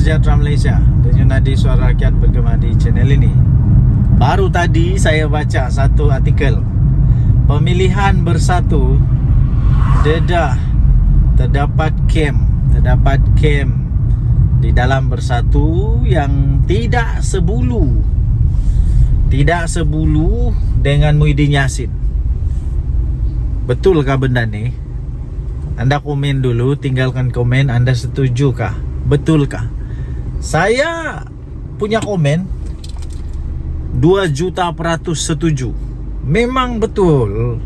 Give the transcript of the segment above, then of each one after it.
sejahtera Malaysia. Dengan Nadi Suara Rakyat bergema di channel ini. Baru tadi saya baca satu artikel. Pemilihan bersatu dedah terdapat kem di dalam bersatu yang tidak sebulu dengan Muhyiddin Yassin. Betulkah benda ni? Anda komen dulu, tinggalkan komen. Anda setujukah? Betulkah? Saya punya komen 2,000,000% setuju. Memang betul.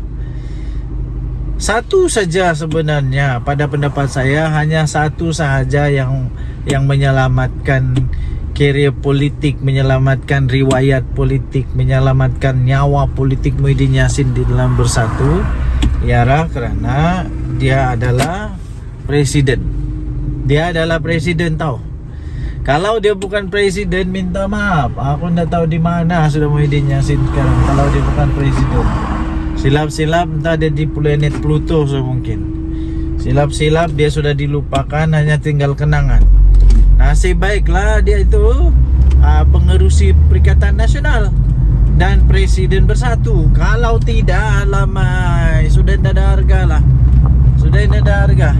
Satu saja sebenarnya pada pendapat saya, hanya satu sahaja yang menyelamatkan karier politik, menyelamatkan riwayat politik, menyelamatkan nyawa politik Muhyiddin Yassin di dalam bersatu, ialah kerana dia adalah presiden. Dia adalah presiden tau. Kalau dia bukan presiden, minta maaf, aku tak tahu di mana sudah Muhyiddin Yassin sekarang. Kalau dia bukan presiden, silap-silap entah dia di planet Pluto mungkin. Silap-silap dia sudah dilupakan, hanya tinggal kenangan. Nasib baiklah dia itu pengerusi Perikatan Nasional dan presiden bersatu. Kalau tidak, alamai, sudah tidak ada harga lah. Sudah tidak ada harga.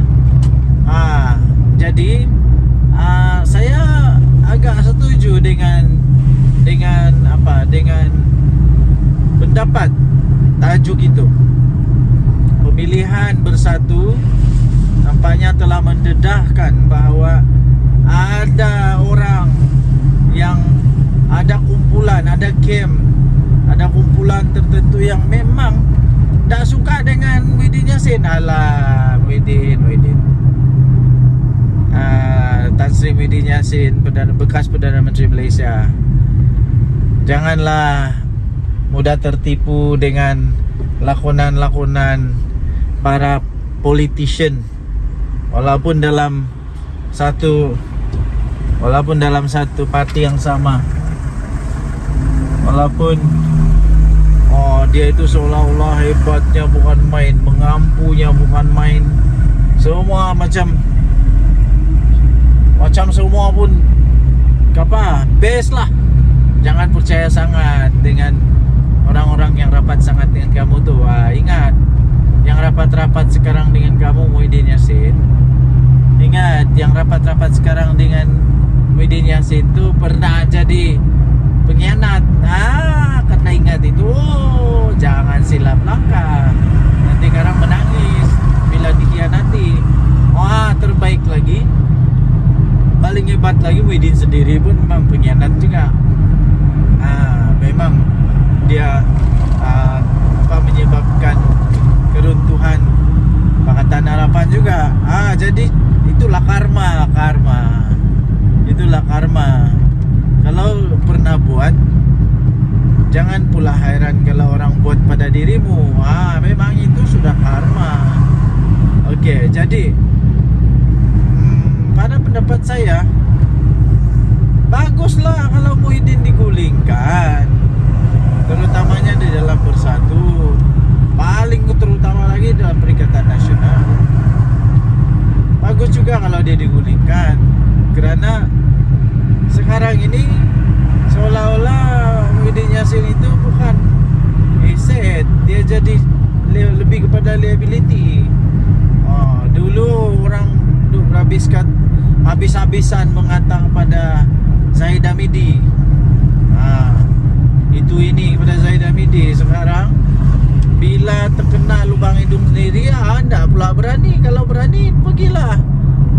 Jadi saya agak setuju dengan pendapat tajuk itu. Pemilihan bersatu nampaknya telah mendedahkan bahawa ada orang yang ada kumpulan, ada camp, ada kumpulan tertentu yang memang tak suka dengan Muhyiddin Yassin. Alah, Muhyiddin Tan Sri Muhyiddin Yassin, bekas Perdana Menteri Malaysia. Janganlah mudah tertipu dengan lakonan-lakonan para politician. Walaupun dalam satu parti yang sama, walaupun dia itu seolah-olah hebatnya bukan main, mengampunya bukan main, semua macam semua pun best lah. Jangan percaya sangat dengan orang-orang yang rapat sangat dengan kamu tu. Ingat, yang rapat-rapat sekarang dengan kamu Muhyiddin Yassin. Ingat, yang rapat-rapat sekarang dengan Muhyiddin Yassin tu pernah jadi pengkhianat. Kena ingat itu. Jangan silap langkah. Nanti sekarang menangis bila dikhianati. Terbaik lagi, paling hebat lagi, Muhyiddin sendiri pun memang pengkhianat juga. Memang dia menyebabkan keruntuhan Pakatan Harapan juga. Jadi itulah karma. Itulah karma. Kalau pernah buat, jangan pula heran kalau orang buat pada dirimu. Memang itu sudah karma. Okey, jadi pada pendapat saya, baguslah kalau Muhyiddin digulingkan, terutamanya di dalam bersatu, paling terutama lagi dalam Perikatan Nasional. Bagus juga kalau dia digulingkan, kerana sekarang ini seolah-olah Muhyiddin Yassin itu bukan aset, dia jadi lebih kepada liability. Dulu orang habis-habisan mengatakan pada Zahid Hamidi, ini kepada Zahid Hamidi. Sekarang bila terkena lubang hidung sendiri, anda pula berani. Kalau berani, pergilah,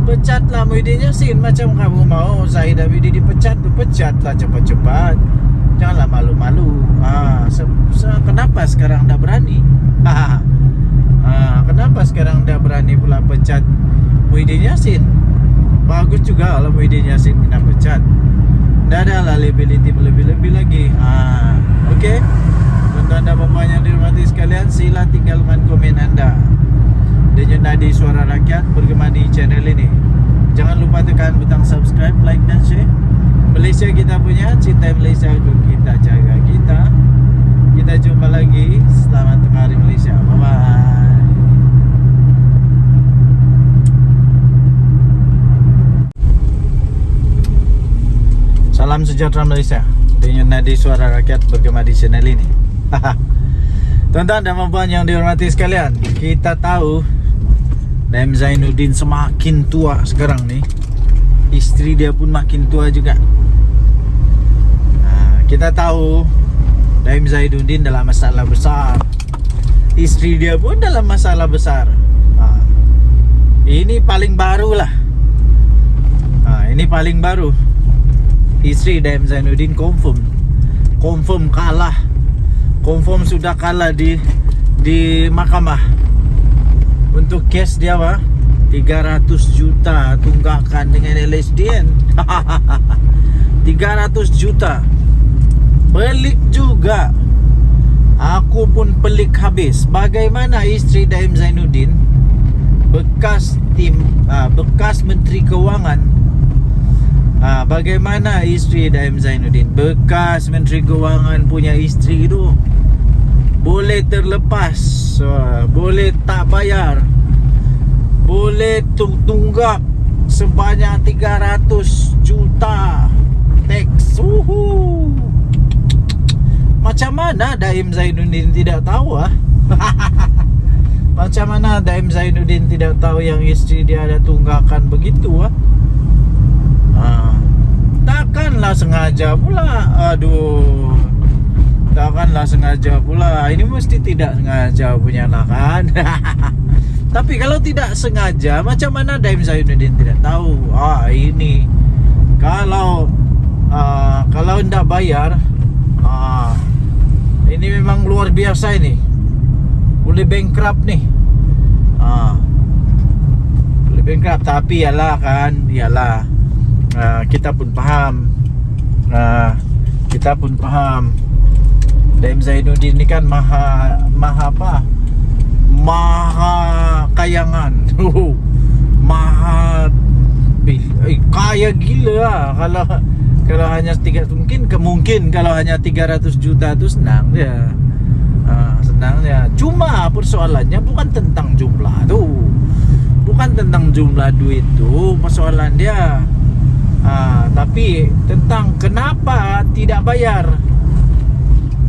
pecatlah Muhyiddin Yassin. Macam kamu mau Zahid Hamidi dipecat, pecatlah cepat-cepat. Janganlah malu-malu. Kenapa sekarang dah berani? Kenapa sekarang dah berani pula pecat Muhyiddin Yassin? Bagus juga kalau Muhyiddin Yassin kena pecat. Tak ada lah liability lebih-lebih lagi. Okey, untuk anda bapak yang dihormati sekalian, sila tinggalkan komen anda dengan Nadi Suara Rakyat bergema di channel ini. Jangan lupa tekan butang subscribe, like dan share. Malaysia kita punya, cinta Malaysia kita jaga kita. Kita jumpa lagi. Selamat tengah hari Malaysia. Bye-bye. Salam sejahtera Malaysia. Denyut nadi suara rakyat bergema di channel ini. Tuan-tuan dan puan yang dihormati sekalian, kita tahu Daim Zainuddin semakin tua sekarang nih. Isteri dia pun makin tua juga. Kita tahu Daim Zainuddin dalam masalah besar. Isteri dia pun dalam masalah besar. Ini paling baru lah. Ini paling baru. Isteri Daim Zainuddin confirm kalah. Confirm sudah kalah di mahkamah. Untuk kes dia 300 juta tunggakan dengan LSDN. 300 juta. Pelik juga. Aku pun pelik habis. Bagaimana isteri Daim Zainuddin, bekas Menteri Keuangan, bagaimana isteri Daim Zainuddin, bekas Menteri Keuangan punya isteri itu boleh terlepas, boleh tak bayar, boleh tunggak sebanyak 300 juta teks. Macam mana Daim Zainuddin tidak tahu Macam mana Daim Zainuddin tidak tahu yang isteri dia ada tunggakan begitu Takkanlah sengaja pula. Takkanlah sengaja pula. Ini mesti tidak sengaja punya lah kan. Tapi kalau tidak sengaja, macam mana Daim Zainuddin tidak tahu? Ini kalau tidak bayar, ini memang luar biasa ini. Boleh bankrupt nih. Boleh bankrupt. Tapi ialah kita pun faham. Daim Zainuddin ni kan maha kayangan. Kaya gila kalau hanya mungkin kalau hanya 300 juta tu senang dia. Cuma persoalannya bukan tentang jumlah tu. Bukan tentang jumlah duit tu persoalan dia. Tapi tentang kenapa tidak bayar.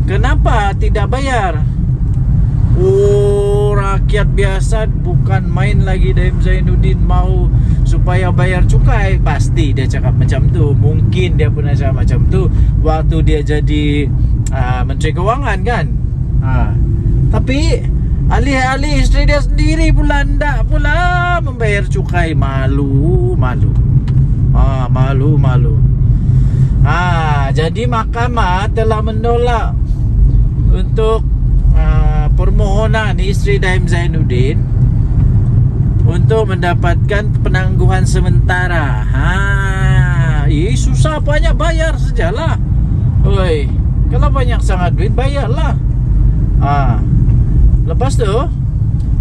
Kenapa tidak bayar? Rakyat biasa bukan main lagi. Daim Zainuddin mau supaya bayar cukai, pasti dia cakap macam tu. Mungkin dia pernah cakap macam tu waktu dia jadi Menteri Keuangan kan. Tapi alih-alih isteri dia sendiri pula ndak pula membayar cukai. Malu. Jadi mahkamah telah menolak untuk permohonan isteri Daim Zainuddin untuk mendapatkan penangguhan sementara. Susah banyak bayar sajalah. Kalau banyak sangat duit bayarlah. Lepas tu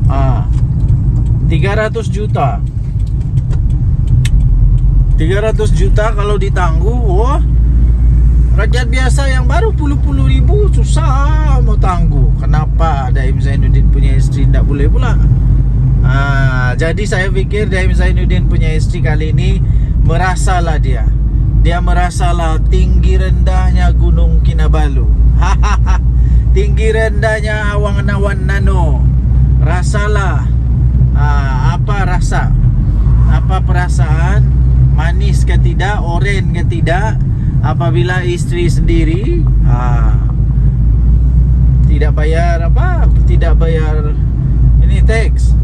300 juta. 300 juta kalau ditangguh, rakyat biasa yang baru puluh ribu susah mau tangguh. Kenapa Daim Zainuddin punya isteri tidak boleh pula? Jadi saya fikir Daim Zainuddin punya isteri kali ini merasalah dia merasalah tinggi rendahnya Gunung Kinabalu. Tinggi rendahnya awan-awan nano. Rasalah apa perasaan, manis ke tidak, oren ke tidak, apabila isteri sendiri tidak bayar ini teks.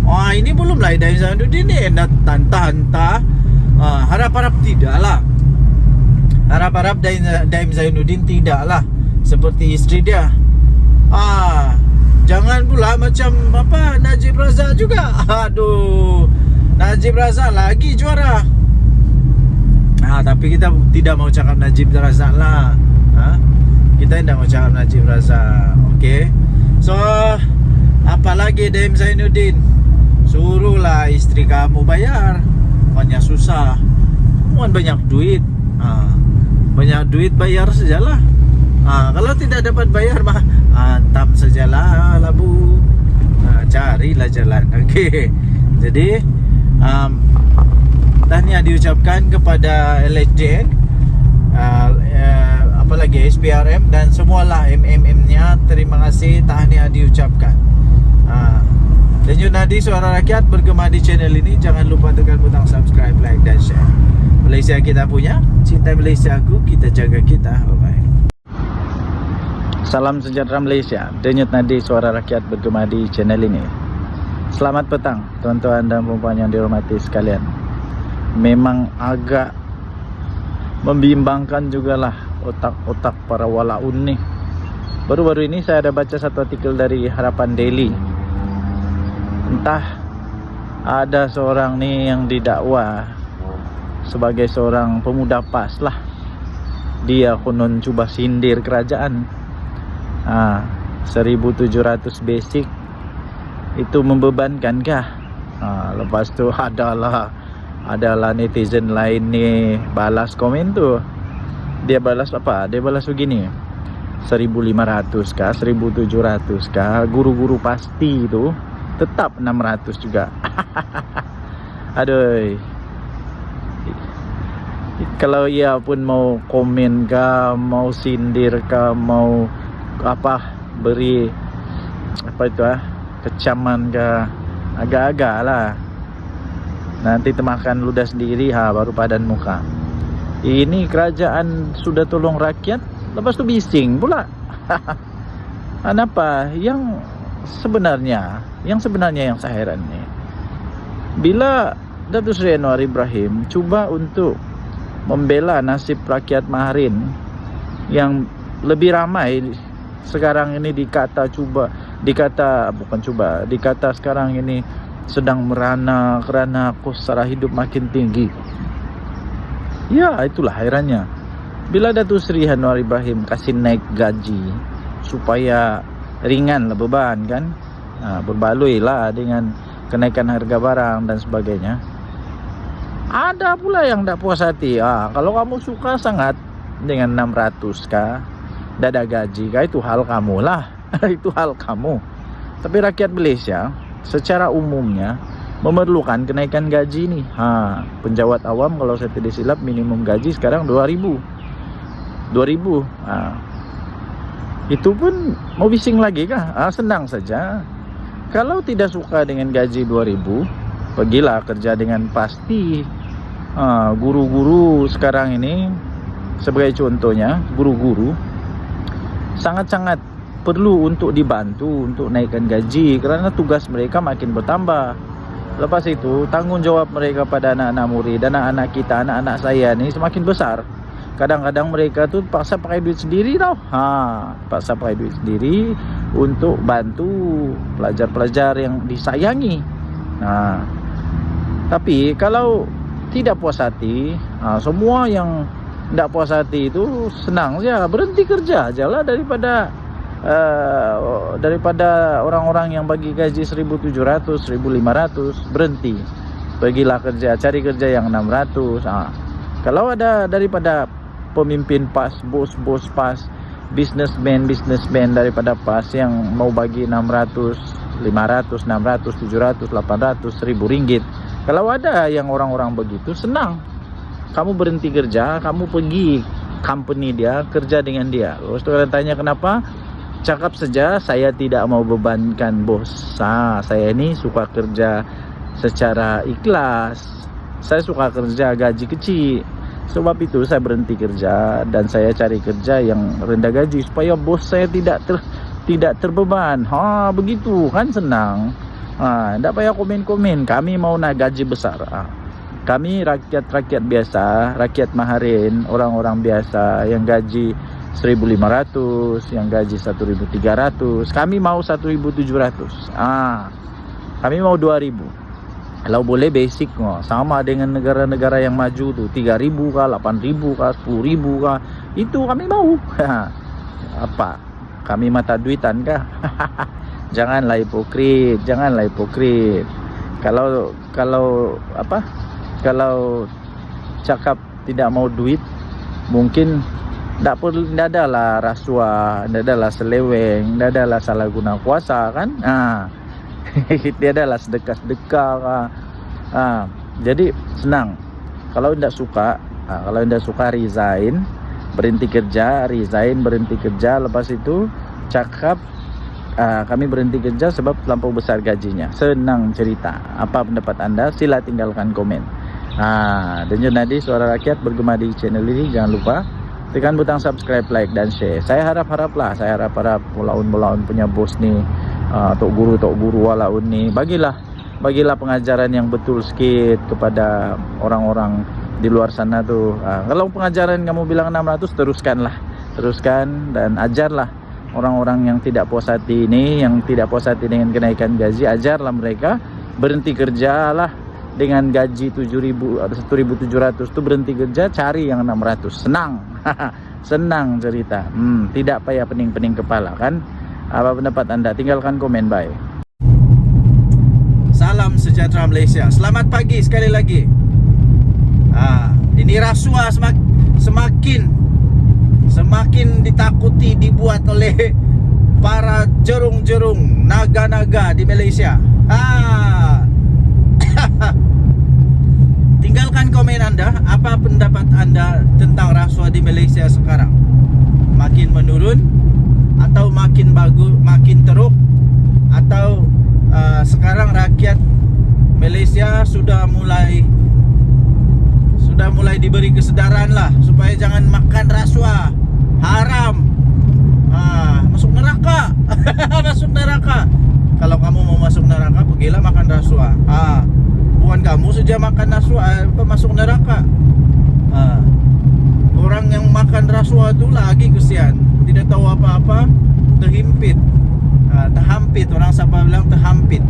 Ini belum lah Daim Zainuddin ni tantah. Harap-harap tidaklah. Harap-harap Daim Zainuddin tidaklah seperti isteri dia. Jangan pula macam Najib Razak juga. Najib Razak lagi juara. Tapi kita tidak mau cakap Najib Razak lah. Kita tidak mau cakap Najib Razak. Okay. So apalagi Daim Zainuddin, suruhlah isteri kamu bayar. Banyak susah, banyak duit. Banyak duit bayar sajalah. Kalau tidak dapat bayar mah hantam sajalah labu. Carilah jalan. Okey. Jadi tahniah diucapkan kepada LSDN apalagi SPRM dan semualah MMM-nya. Terima kasih, tahniah diucapkan. Denyut Nadi Suara Rakyat bergema di channel ini. Jangan lupa tekan butang subscribe, like dan share. Malaysia kita punya, cinta Malaysia aku, kita jaga kita. Bye-bye. Salam sejahtera Malaysia. Denyut Nadi Suara Rakyat bergema di channel ini. Selamat petang tuan-tuan dan puan-puan yang dihormati sekalian. Memang agak membimbangkan jugalah otak-otak para walaun nih. Baru-baru ini saya ada baca satu artikel dari Harapan Daily. Entah ada seorang nih yang didakwa sebagai seorang pemuda PAS lah. Dia konon cuba sindir kerajaan. 1.700 basic itu membebankan kah? Lepas tu adalah netizen lain nih balas komen tu. Dia balas apa? Dia balas begini, 1.500 kah, 1.700 kah? Guru-guru pasti itu tetap 600 juga. Aduh. Kalau ia pun mau komen kah, mau sindir kah, mau apa, beri apa itu kecaman kah, agak-agak lah. Nanti temakan ludah sendiri baru padan muka. Ini kerajaan sudah tolong rakyat, lepas tu bising pula. Kenapa? Yang sebenarnya yang saya heran ni, bila Datuk Seri Anwar Ibrahim cuba untuk membela nasib rakyat Maharin yang lebih ramai sekarang ini dikata sekarang ini sedang merana kerana kos sara hidup makin tinggi. Ya, itulah herannya. Bila Datuk Seri Anwar Ibrahim kasih naik gaji supaya ringanlah beban kan, berbaloi lah dengan kenaikan harga barang dan sebagainya. Ada pula yang tak puas hati. Kalau kamu suka sangat dengan 600 kah, dada gaji kah, itu hal kamu lah. Itu hal kamu. Tapi rakyat Malaysia secara umumnya memerlukan kenaikan gaji nih. Penjawat awam kalau saya tidak silap minimum gaji sekarang 2.000. Itu pun mau bising lagi kah? Senang saja. Kalau tidak suka dengan gaji 2.000, pergilah kerja dengan pasti. Guru-guru sekarang ini, sebagai contohnya, guru-guru sangat-sangat perlu untuk dibantu untuk naikkan gaji kerana tugas mereka makin bertambah. Lepas itu tanggungjawab mereka pada anak-anak murid, anak-anak kita, anak-anak saya ni semakin besar. Kadang-kadang mereka tu paksa pakai duit sendiri tau. Paksa pakai duit sendiri untuk bantu pelajar-pelajar yang disayangi. Tapi kalau tidak puas hati, semua yang tidak puas hati itu senang saja, berhenti kerja aja lah daripada orang-orang yang bagi gaji 1.700, 1.500, berhenti. Pergilah kerja, cari kerja yang 600. Kalau ada daripada pemimpin PAS, bos-bos PAS, businessman daripada PAS yang mau bagi 600, 500, 600, 700, 800, 1.000 ringgit. Kalau ada yang orang-orang begitu, senang. Kamu berhenti kerja, kamu pergi company dia, kerja dengan dia. Lepas tu kalian tanya kenapa? Cakap saja, saya tidak mau bebankan bos. Saya ini suka kerja secara ikhlas. Saya suka kerja gaji kecil. Sebab itu saya berhenti kerja dan saya cari kerja yang rendah gaji supaya bos saya tidak terbeban. Begitu kan, senang. Tak payah komen-komen. Kami mau nak gaji besar. Kami rakyat biasa, rakyat Maharin, orang-orang biasa yang gaji 1.500, yang gaji 1.300. Kami mau 1.700. Kami mau 2.000. Kalau boleh basic sama dengan negara-negara yang maju tu, 3.000 kah, 8.000 kah, 10.000 kah, itu kami mau. Apa? Kami mata duitan kah? Janganlah hipokrit. Kalau apa? Kalau cakap tidak mau duit, mungkin tak adalah rasuah, tak adalah seleweng, tak adalah salah guna kuasa kan? Dia adalah sedekah-sedekah. Jadi senang. Kalau tidak suka resign. berhenti kerja, resign, berhenti kerja. Lepas itu cakap kami berhenti kerja sebab terlampau besar gajinya. Senang cerita. Apa pendapat anda? Sila tinggalkan komen. Dan jadi Suara Rakyat bergema di channel ini. Jangan lupa tekan butang subscribe, like dan share. Saya harap mulaun punya bos nih, tok guru walaun nih, bagilah pengajaran yang betul sedikit kepada orang-orang di luar sana tuh. Kalau pengajaran kamu bilang 600, teruskan dan ajarlah orang-orang yang tidak puas hati ini, yang tidak puas hati dengan kenaikan gaji. Ajarlah mereka berhenti kerja lah dengan gaji 7.000 atau 1.700 tuh, berhenti kerja, cari yang 600. Senang cerita. Tidak payah pening-pening kepala kan. Apa pendapat anda? Tinggalkan komen. Bye. Salam sejahtera Malaysia. Selamat pagi sekali lagi. Ini rasuah semakin ditakuti dibuat oleh para jerung-jerung naga-naga di Malaysia. Tinggalkan komen anda. Apa pendapat anda tentang rasuah di Malaysia sekarang? Makin menurun atau makin bagus, makin teruk, atau sekarang rakyat Malaysia sudah mulai diberi kesedaran lah supaya jangan makan rasuah, haram, masuk neraka. Masuk neraka. Kalau kamu mau masuk neraka, pergilah makan rasuah. Bukan kamu saja makan rasuah masuk neraka. Orang yang makan rasuah itu lagi kesian, tidak tahu apa-apa, terhimpit, terhampit. Orang Sabah bilang terhampit,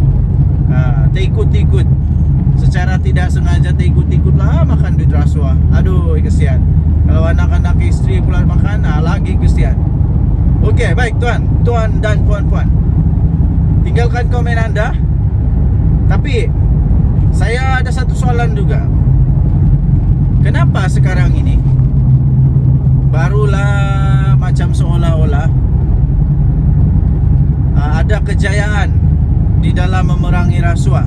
terikut-ikut, secara tidak sengaja terikut-ikut lah makan duit rasuah. Aduh, kesian. Kalau anak-anak istri pula makan, lagi kesian. Okey, baik tuan dan puan-puan, tinggalkan komen anda. Tapi saya ada satu soalan juga. Kenapa sekarang ini barulah macam seolah-olah ada kejayaan di dalam memerangi rasuah?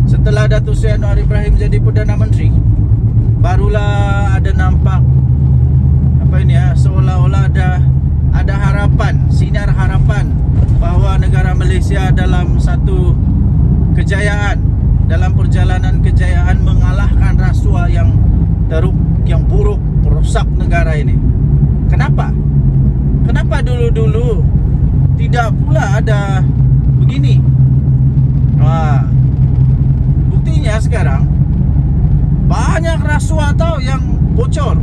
Setelah Datuk Seri Anwar Ibrahim jadi Perdana Menteri, barulah ada nampak seolah-olah ada harapan, sinar harapan bahawa negara Malaysia dalam satu kejayaan, dalam perjalanan kejayaan mengalahkan rasuah yang teruk, yang buruk, merosak negara ini. Kenapa dulu-dulu tidak pula ada begini? Buktinya sekarang banyak rasuah yang bocor.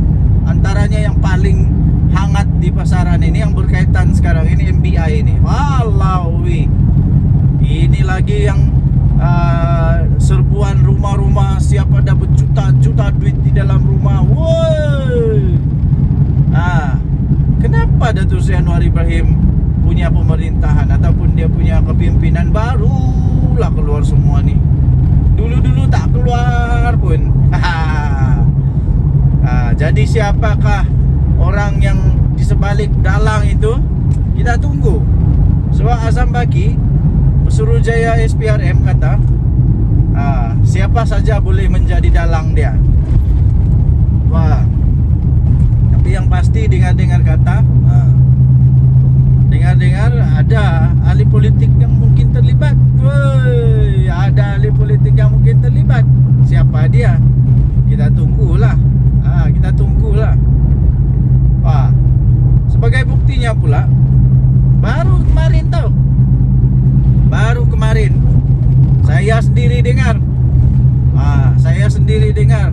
Antaranya yang paling hangat di pasaran ini, yang berkaitan sekarang ini, MBI ini. Walaui, ini lagi yang serbuan rumah-rumah, siapa ada berjuta-juta duit di dalam rumah. Woi. Kenapa Datuk Seri Anwar Ibrahim punya pemerintahan ataupun dia punya kepimpinan barulah keluar semua ni? Dulu-dulu tak keluar pun. Jadi siapakah orang yang di sebalik dalang itu? Kita tunggu. Sebab Azam Baki, Pesuruhjaya SPRM kata, siapa saja boleh menjadi dalang dia. Tapi yang pasti dengar-dengar kata, dengar-dengar ada ahli politik yang mungkin terlibat. Ada ahli politik yang mungkin terlibat. Siapa dia? Kita tunggulah. Sebagai buktinya pula, baru kemarin saya sendiri dengar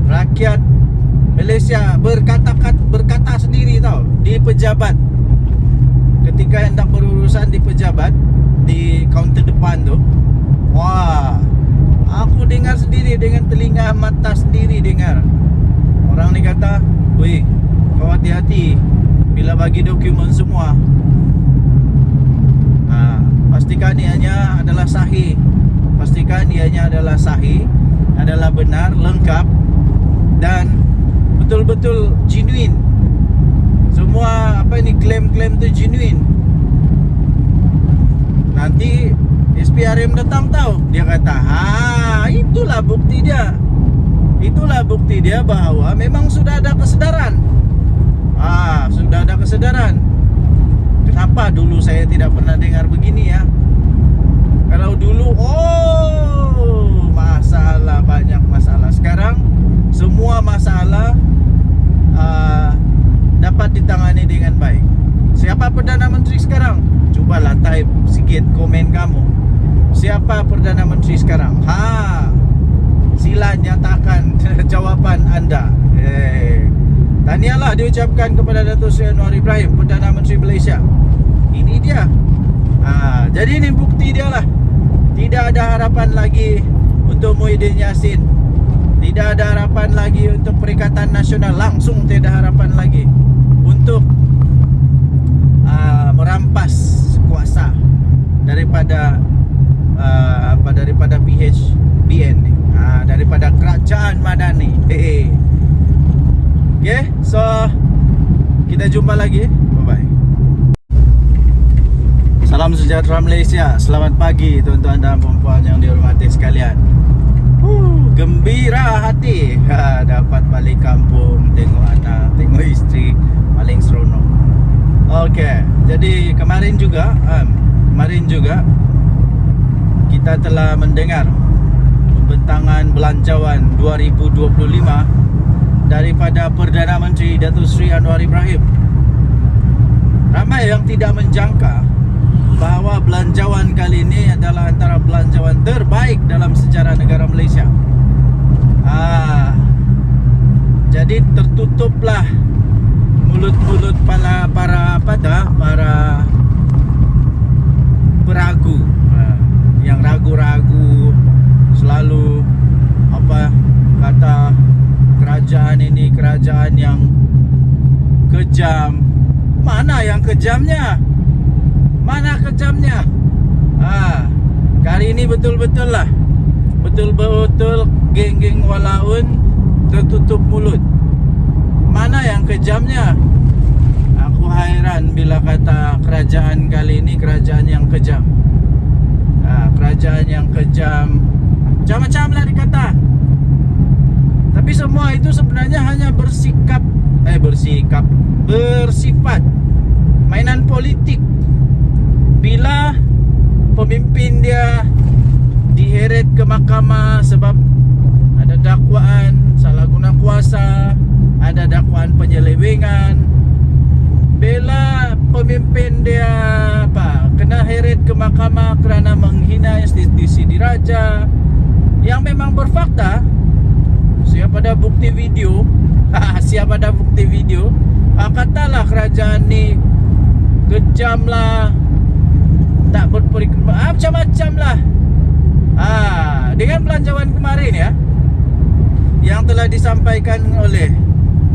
rakyat Malaysia berkata sendiri di pejabat, ketika hendak berurusan di pejabat di kaunter depan tu. Aku dengar sendiri dengan telinga mata sendiri dengar. Orang ni kata, "Weh, kau hati-hati bila bagi dokumen semua. Pastikan ianya adalah sahih. Pastikan ianya adalah sahih, adalah benar, lengkap dan betul-betul genuine. Semua klaim-klaim tu genuine. Nanti SPRM datang dia kata, itulah bukti dia bahawa memang sudah ada kesedaran Sudah ada kesadaran. Kenapa dulu saya tidak pernah dengar begini ya? Kalau dulu masalah, banyak masalah. Sekarang semua masalah dapat ditangani dengan baik. Siapa Perdana Menteri sekarang? Cobalah type sikit komen kamu. Siapa Perdana Menteri sekarang? Sila nyatakan jawapan anda. Tahniahlah diucapkan kepada Datuk Seri Anwar Ibrahim, Perdana Menteri Malaysia. Ini dia. Jadi ini bukti dia lah. Tidak ada harapan lagi untuk Muhyiddin Yassin. Tidak ada harapan lagi untuk Perikatan Nasional. Langsung tidak ada harapan lagi untuk merampas kuasa daripada daripada PHBN ni. Daripada Kerajaan Madani. Okay, so kita jumpa lagi. Bye-bye. Salam sejahtera Malaysia. Selamat pagi tuan-tuan dan puan-puan yang dihormati sekalian. Gembira hati dapat balik kampung, tengok anak, tengok isteri, paling seronok. Okay, jadi kemarin juga kita telah mendengar pembentangan belanjawan 2025 daripada Perdana Menteri Datuk Seri Anwar Ibrahim. Ramai yang tidak menjangka bahawa belanjawan kali ini adalah antara belanjawan terbaik dalam sejarah negara Malaysia. Jadi tertutuplah mulut-mulut para peragu, yang ragu-ragu, selalu kata kerajaan ini kerajaan yang kejam. Mana yang kejamnya? Mana kejamnya? Kali ini betul-betul lah. Betul-betul geng-geng walaun tertutup mulut. Mana yang kejamnya? Aku hairan bila kata kerajaan kali ini kerajaan yang kejam. Kerajaan yang kejam, macam-macam lah dikata. Tapi semua itu sebenarnya hanya bersifat mainan politik. Bila pemimpin dia diheret ke mahkamah sebab ada dakwaan salah guna kuasa, ada dakwaan penyelewengan. Bila pemimpin dia kena heret ke mahkamah kerana menghina institusi diraja yang memang berfakta, siapa ada bukti video katalah kerajaan ni kejam lah, tak macam-macam lah. Dengan belanjawan kemarin ya, yang telah disampaikan oleh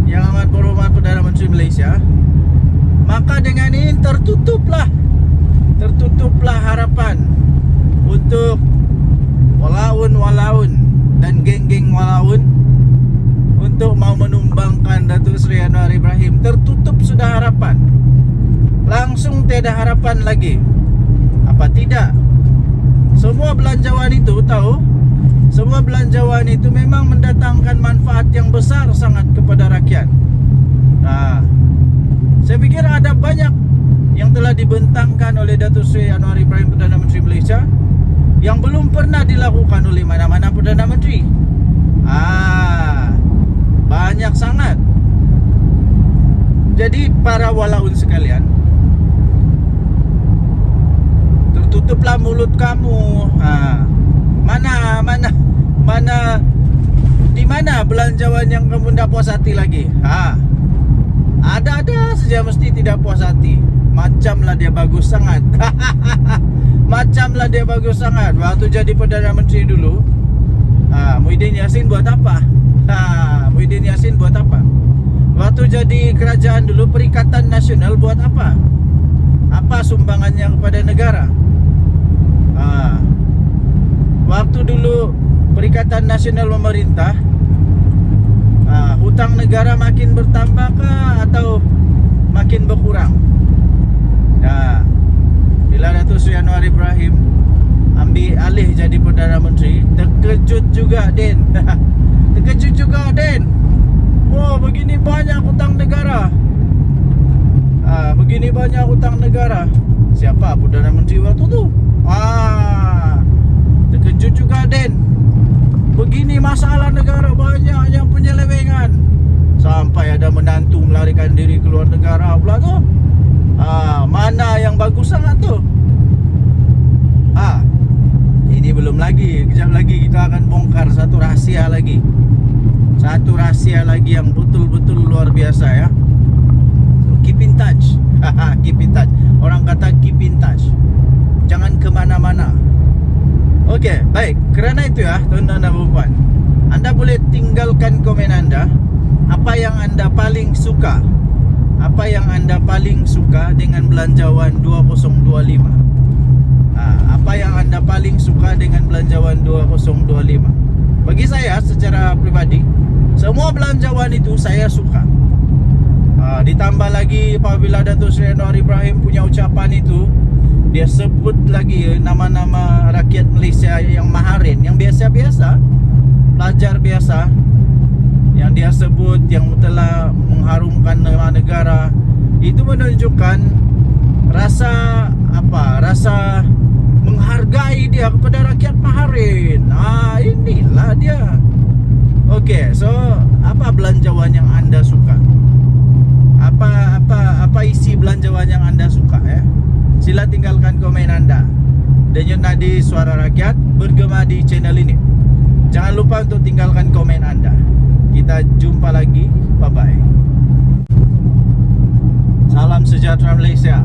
Yang Amat Berhormat Perdana Menteri Malaysia, maka dengan ini tertutuplah harapan untuk walaun dan geng-geng walaun untuk mau menumbangkan Datuk Seri Anwar Ibrahim. Tertutup sudah harapan. Langsung tiada harapan lagi. Apa tidak? Semua belanjawan itu memang mendatangkan manfaat yang besar sangat kepada rakyat. Saya fikir ada banyak yang telah dibentangkan oleh Datuk Seri Anwar Ibrahim Perdana Menteri Malaysia yang belum pernah dilakukan oleh mana-mana Perdana Menteri. Banyak sangat. Jadi para walaun sekalian, tertutuplah mulut kamu. Di mana belanjawan yang kamu tidak puas hati lagi? Ada saja mesti tidak puas hati. Macamlah dia bagus sangat. Waktu jadi Perdana Menteri dulu, Muhyiddin Yassin buat apa? Waktu jadi kerajaan dulu, Perikatan Nasional buat apa? Apa sumbangannya kepada negara? Waktu dulu Perikatan Nasional memerintah, hutang negara makin bertambah kah atau makin berkurang? Bila Datuk Seri Anwar Ibrahim ambil alih jadi Perdana Menteri, terkejut juga Den. Begini banyak hutang negara. begini banyak utang negara. Siapa Perdana Menteri waktu tu? Terkejut juga Den. Begini masalah negara banyak yang penyelewengan. Sampai ada menantu melarikan diri keluar negara pula tu. Mana yang bagus sangat tu? Ini belum lagi. Kejap lagi kita akan bongkar satu rahasia lagi. Satu rahasia lagi yang betul-betul luar biasa ya. So, keep in touch. Keep in touch. Orang kata keep in touch. Jangan kemana-mana. Okey, baik. Kerana itu ya, tuan-tuan dan puan, anda boleh tinggalkan komen anda. Apa yang anda paling suka? Apa yang anda paling suka dengan belanjawan 2025? Apa yang anda paling suka dengan belanjawan 2025? Bagi saya secara pribadi, semua belanjawan itu saya suka. Ditambah lagi apabila Datuk Seri Anwar Ibrahim punya ucapan itu, dia sebut lagi nama-nama rakyat Malaysia yang maharin, yang biasa-biasa, pelajar biasa, yang dia sebut, yang telah mengharumkan nama negara. Itu menunjukkan rasa rasa menghargai dia kepada rakyat maharin. Inilah dia. Okey, so apa belanjawan yang anda suka? Apa isi belanjawan yang anda suka ya? Sila tinggalkan komen anda. Denyut nadi suara rakyat bergema di channel ini. Jangan lupa untuk tinggalkan komen anda. Kita jumpa lagi. Bye bye. Salam sejahtera Malaysia.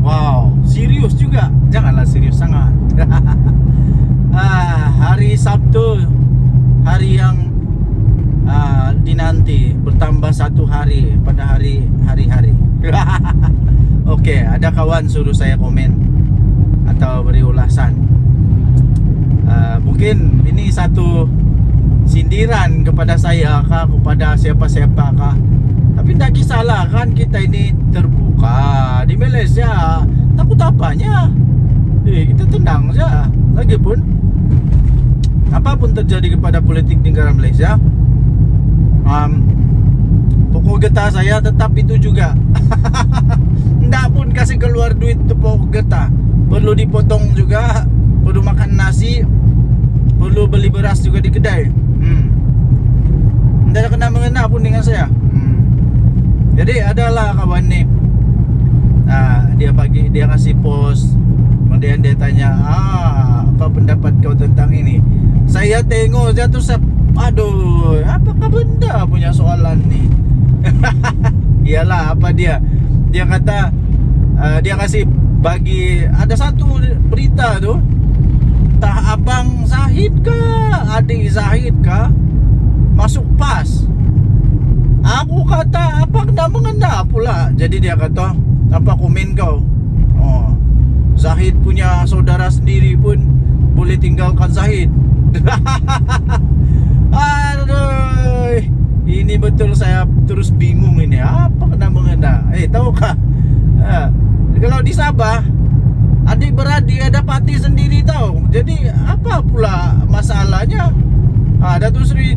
Wow, serius juga. Janganlah serius sangat. Hari Sabtu, hari yang dinanti, bertambah satu hari pada hari-hari. Okey, ada kawan suruh saya komen atau beri ulasan. Mungkin ini satu sindiran kepada saya kah, kepada siapa-siapa kah. Tapi tak kisahlah, kan kita ini terbuka di Malaysia. Takut apanya? Kita tenang saja. Lagipun apapun terjadi kepada politik negara Malaysia, pokok getah saya tetap itu juga. Ndak pun kasih keluar duit tu pokok getah. Perlu dipotong juga, perlu makan nasi, perlu beli beras juga di kedai. Ndak ada kena-mengena pun dengan saya. Jadi adalah kawan ni, dia kasih post, kemudian dia tanya, apa pendapat kau tentang ini? Saya tengok jatuh aduh, apakah benda punya soalan ni? Iyalah, apa dia kata, dia kasih bagi, ada satu berita tu, entah abang Zahid ke adik Zahid ke masuk PAS. Aku kata, apa kena mengena pula? Jadi dia kata, apa komen kau? Zahid punya saudara sendiri pun boleh tinggalkan Zahid. Aduh, ini betul saya terus bingung ini. Apa kena mengena? Tahukah? Kalau di Sabah, adik-beradik ada parti sendiri tahu. Jadi apa pula masalahnya? Datuk Seri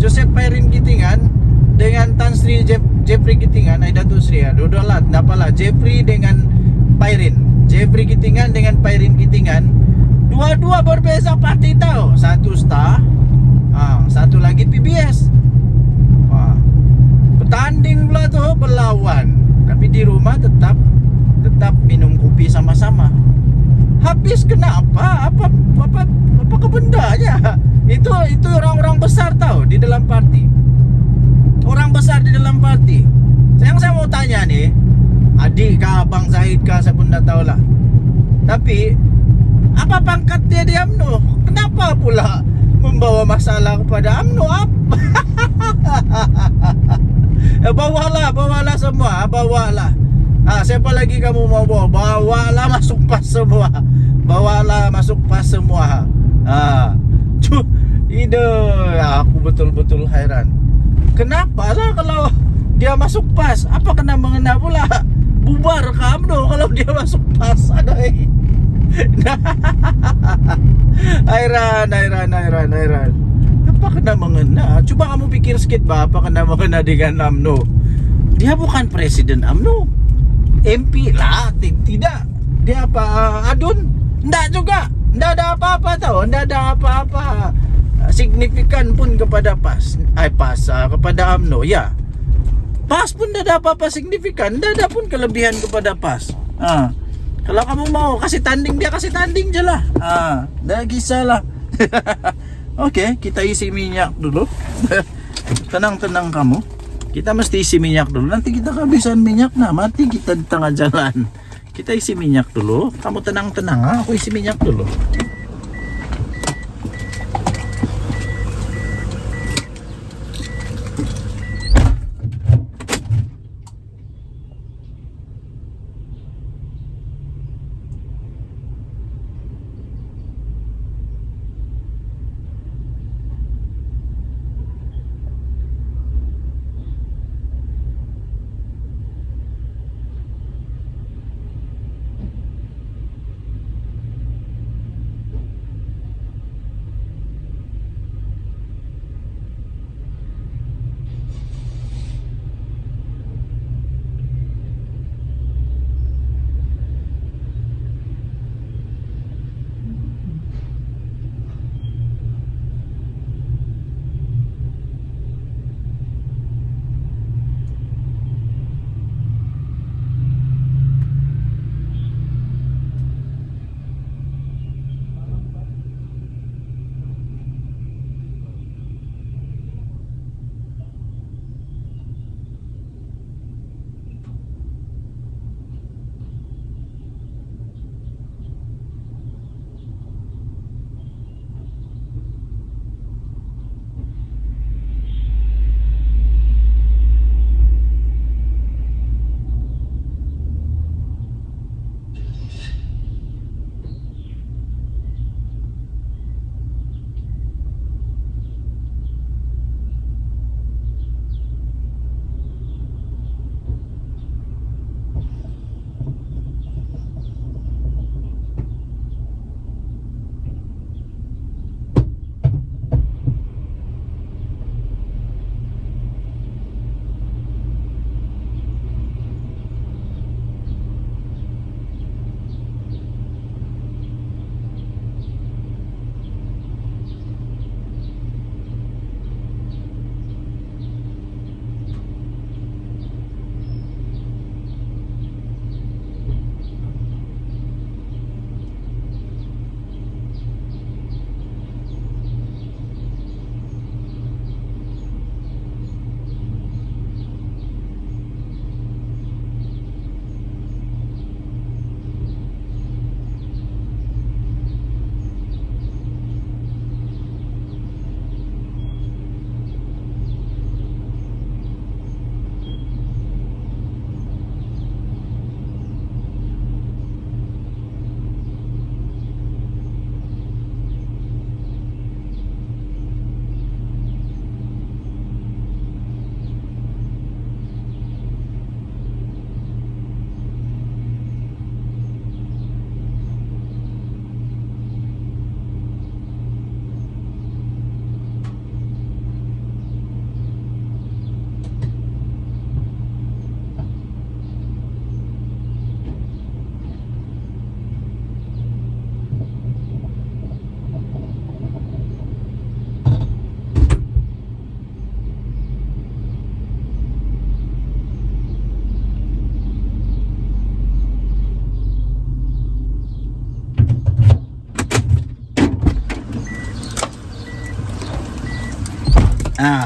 Joseph Pairin Kitingan dengan Tan Sri Jeffrey Kitingan, Datuk Sri dua-dualah, nampaklah Jeffrey dengan Pairin. Jeffrey Kitingan dengan Pairin Kitingan, dua-dua berbeza parti tahu. Satu Star, satu lagi PBS. Bertanding pula tu, berlawan. Tapi di rumah tetap minum kopi sama-sama. Habis kenapa? Apa bendanya? Itu orang-orang besar tahu di dalam parti. Orang besar di dalam parti. Yang saya mau tanya nih, adik kah, abang Zahid kah, saya pun tak tahulah. Tapi apa pangkat dia di UMNO? Kenapa pula membawa masalah kepada UMNO? Bawalah semua, bawalah. Siapa lagi kamu mau bawa? Bawalah masuk PAS semua. Bawalah masuk PAS semua. Aku betul-betul hairan. Kenapa lah kalau dia masuk PAS? Apa kena mengena pula? Bubar ke UMNO kalau dia masuk PAS? Adai. Hairan. Apa kena mengena? Cuba kamu pikir sikit apa kena mengena dengan UMNO? Dia bukan presiden UMNO. MP lah, tidak. Dia apa, Adun? Enggak juga. Enggak ada apa-apa tau. Enggak ada apa-apa signifikan pun kepada PAS. Kepada UMNO. Ya. PAS pun enggak ada apa-apa signifikan. Enggak ada pun kelebihan kepada PAS. Kalau kamu mau kasih tanding, dia kasih tanding je lah. Enggak kisahlah. Oke, kita isi minyak dulu. Tenang-tenang kamu. Kita mesti isi minyak dulu. Nanti kita kehabisan minyak, nah mati kita di tengah jalan. Kita isi minyak dulu. Kamu tenang-tenang, aku isi minyak dulu.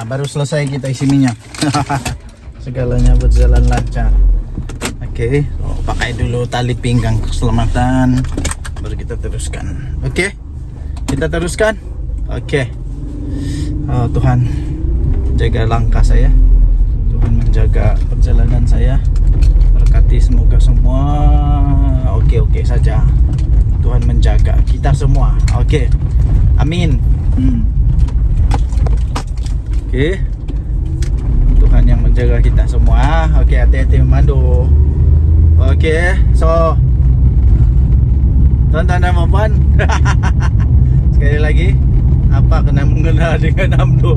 Baru selesai kita isi minyak. Segalanya berjalan lancar. Oke, pakai dulu tali pinggang keselamatan, baru kita teruskan. Oke, kita teruskan. Oke. Tuhan jaga langkah saya, Tuhan menjaga perjalanan saya, berkati semoga semua oke saja. Tuhan menjaga kita semua. Oke, amin. Oke, Tuhan yang menjaga kita semua. Oke, hati-hati memandu. Oke, so tuan-tuan dan puan, sekali lagi, apa kena mengenal dengan UMNO?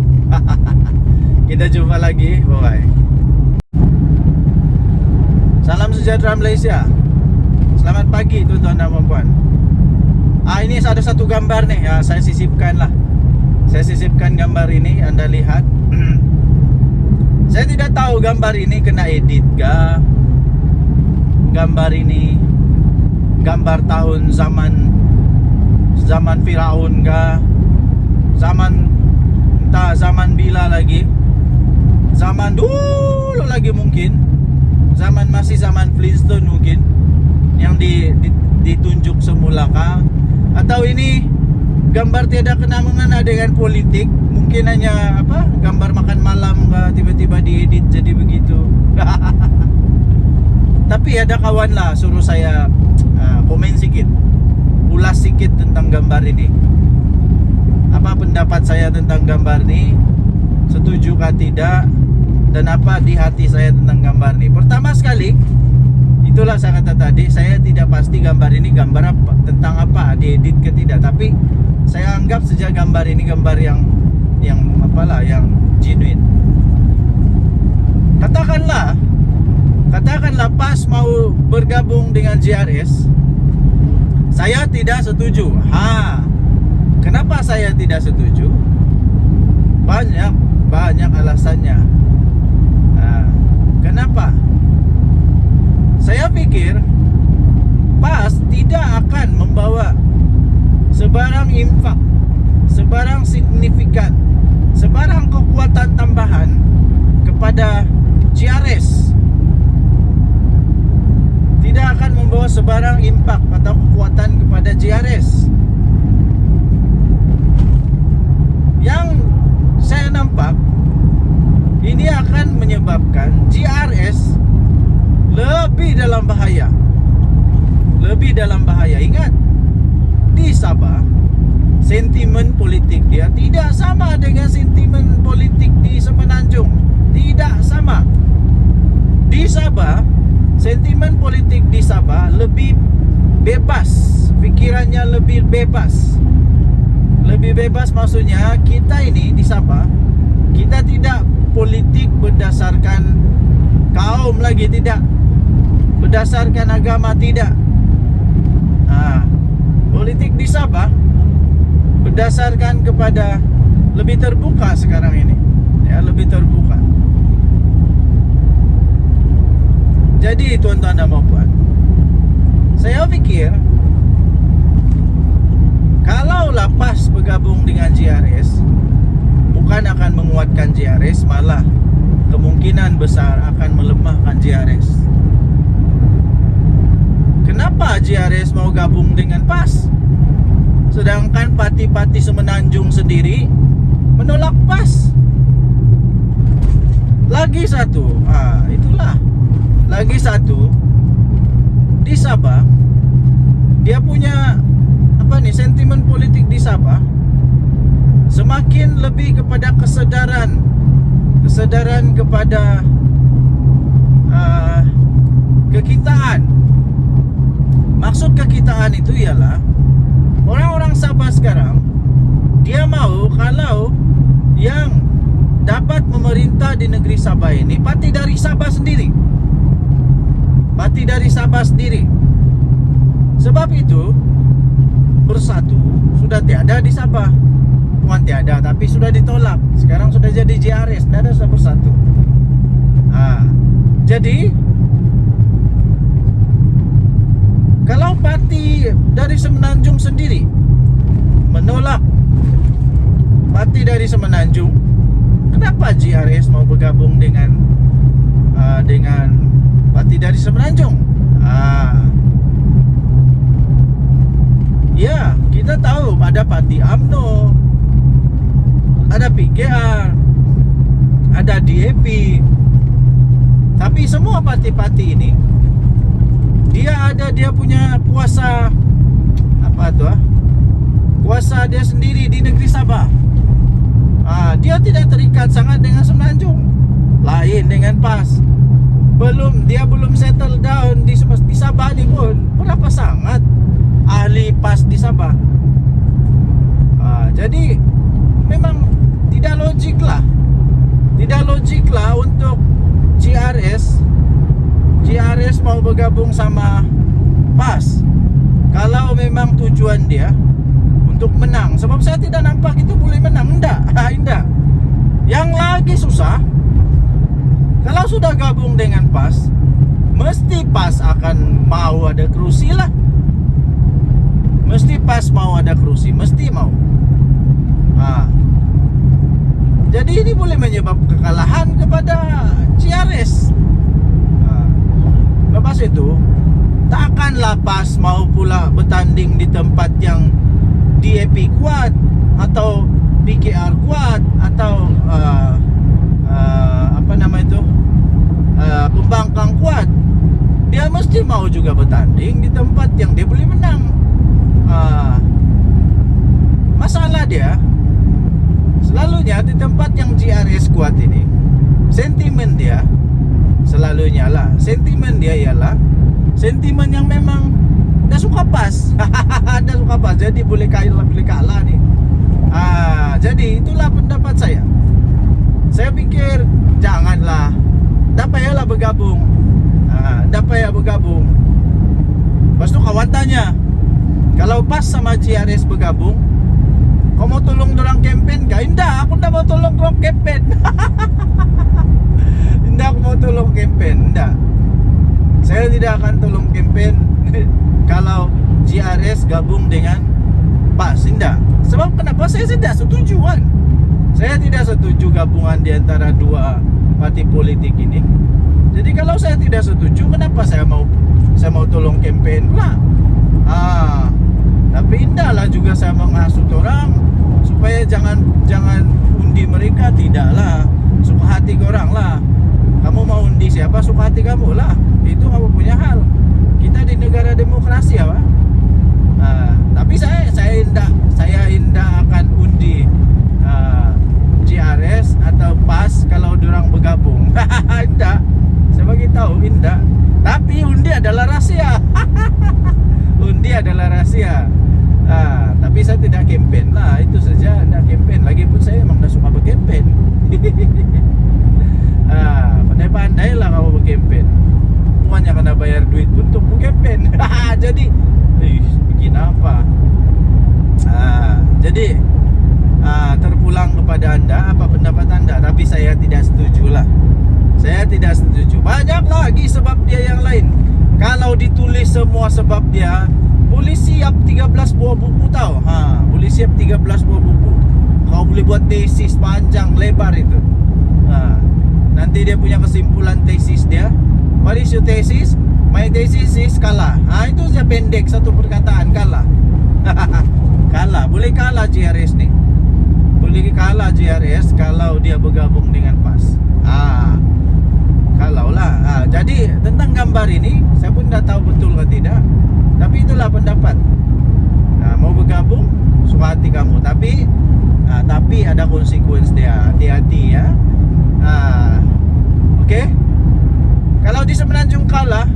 Kita jumpa lagi, bye bye. Salam sejahtera Malaysia. Selamat pagi tuan-tuan dan puan-puan. Ini ada satu gambar nih, saya sisipkan lah. Saya sisipkan gambar ini, Anda lihat. Saya tidak tahu gambar ini kena edit kah? Gambar ini gambar tahun zaman Firaun kah? Entah zaman bila lagi. Zaman dulu lagi mungkin. Masih zaman Flintstone mungkin. Yang ditunjuk semula kah? Atau ini gambar tiada kena mengena dengan politik? Mungkin hanya gambar makan malam kah, tiba-tiba diedit jadi begitu. Tapi ada kawan lah suruh saya komen sikit, ulas sikit tentang gambar ini. Apa pendapat saya tentang gambar ini? Setuju kah tidak? Dan apa di hati saya tentang gambar ini? Pertama sekali, itulah saya kata tadi, saya tidak pasti gambar ini gambar apa, tentang apa, diedit ke tidak. Tapi saya anggap sejak gambar ini gambar yang genuine. Katakanlah PAS mau bergabung dengan JRS, saya tidak setuju. Kenapa saya tidak setuju? Banyak alasannya. Kenapa? Saya pikir PAS tidak akan membawa sebarang infak, sebarang signifikan, sebarang kekuatan tambahan kepada JRS. Tidak akan membawa sebarang impak atau kekuatan kepada JRS. Yang saya nampak, ini akan menyebabkan JRS lebih dalam bahaya. Lebih dalam bahaya. Ingat, di Sabah sentimen politik dia tidak sama dengan sentimen politik di Semenanjung. Tidak sama. Di Sabah, sentimen politik di Sabah lebih bebas. Pikirannya lebih bebas. Lebih bebas maksudnya kita ini di Sabah, kita tidak politik berdasarkan kaum lagi, tidak. Berdasarkan agama, tidak. Politik di Sabah berdasarkan kepada lebih terbuka sekarang ini, lebih terbuka. Jadi tuan-tuan dan puan, saya pikir kalau PAS bergabung dengan JRS, bukan akan menguatkan JRS, malah kemungkinan besar akan melemahkan JRS. Kenapa JRS mau gabung dengan PAS? Sedangkan parti-parti Semenanjung sendiri menolak PAS. Lagi satu, itulah. Lagi satu, di Sabah, dia punya sentimen politik di Sabah semakin lebih kepada kesadaran kepada kekitaan. Maksud kekitaan itu ialah orang-orang Sabah sekarang, dia mau kalau yang dapat memerintah di negeri Sabah ini parti dari Sabah sendiri. Parti dari Sabah sendiri. Sebab itu Bersatu sudah tiada di Sabah. Bukan tiada, tapi sudah ditolak. Sekarang sudah jadi JRS, tidak ada sudah Bersatu. Jadi kalau parti dari Semenanjung sendiri menolak parti dari Semenanjung, kenapa JRS mau bergabung dengan parti dari Semenanjung? Ya, kita tahu ada parti UMNO, ada PKR, ada DAP. Tapi semua parti-parti ini dia punya kuasa kuasa dia sendiri di negeri Sabah. Dia tidak terikat sangat dengan Semenanjung. Lain dengan PAS. Dia belum settle down di Sabah ni pun. Berapa sangat ahli PAS di Sabah. Jadi memang tidak logik lah untuk JRS GRS mau bergabung sama PAS, kalau memang tujuan dia untuk menang, sebab saya tidak nampak itu boleh menang. Enggak. Yang lagi susah, kalau sudah gabung dengan PAS, mesti PAS akan mau ada kerusi lah. Mesti PAS mau ada kerusi, mesti mau. Jadi ini boleh menyebabkan kekalahan kepada GRS. Lepas itu, takkanlah PAS mau pula bertanding di tempat yang DAP kuat, atau PKR kuat, atau pembangkang kuat. Dia mesti mau juga bertanding di tempat yang dia boleh menang. Masalah dia selalunya di tempat yang GRS kuat ini, sentimen dia selalunya lah, sentimen dia ialah sentimen yang memang dah suka PAS. Dah suka PAS, jadi boleh kalah nih. Jadi itulah pendapat saya. Saya pikir janganlah, dah payahlah bergabung. Dah payah bergabung. Lepas tu kawan tanya, kalau PAS sama GRS bergabung, kau mau tolong dorang kempen kah? Indah, aku tak mau tolong dorang kempen. Indah, aku mau tolong kempen. Indah, saya tidak akan tolong kempen kalau GRS gabung dengan PAS. Indah. Sebab kenapa? Saya tidak setuju kan. Saya tidak setuju gabungan di antara dua parti politik ini. Jadi kalau saya tidak setuju, kenapa saya mau tolong kempen pula? Tapi indahlah juga saya menghasut orang supaya jangan undi mereka. Tidaklah, suka hati korang lah. Kamu mau undi siapa, suka hati kamu lah. Itu kamu punya hal. Kita di negara demokrasi ya, Pak. Tapi saya indah akan undi GRS atau PAS kalau diorang bergabung. Indah. Saya bagi tahu indah. Tapi undi adalah rahasia. Undi adalah rahasia. Tapi saya tidak kempen lah, itu saja. Tidak kempen. Lagipun saya memang dah suka berkempen. Pandai-pandai lah kamu berkempen. Bukannya kena bayar duit untuk berkempen. Jadi bikin apa? Jadi terpulang kepada anda, apa pendapat anda? Tapi saya tidak setuju lah. Saya tidak setuju. Banyak lagi sebab dia yang lain. Kalau ditulis semua sebab dia, boleh siap 13 buah buku tau. Boleh siap 13 buah buku. Kau boleh buat tesis panjang lebar itu. Nanti dia punya kesimpulan tesis dia. What is your thesis? My thesis is kalah. Itu saja pendek, satu perkataan, kalah. Kalah, boleh kalah GRS nih. Boleh kalah GRS kalau dia bergabung dengan PAS. Kalau lah. Jadi tentang gambar ini saya pun tidak tahu betul atau tidak. Tapi itulah pendapat. Mau bergabung, suka hati kamu. Tapi ada konsekuensi dia. Hati-hati ya. Oke. Kalau di Semenanjung kalah.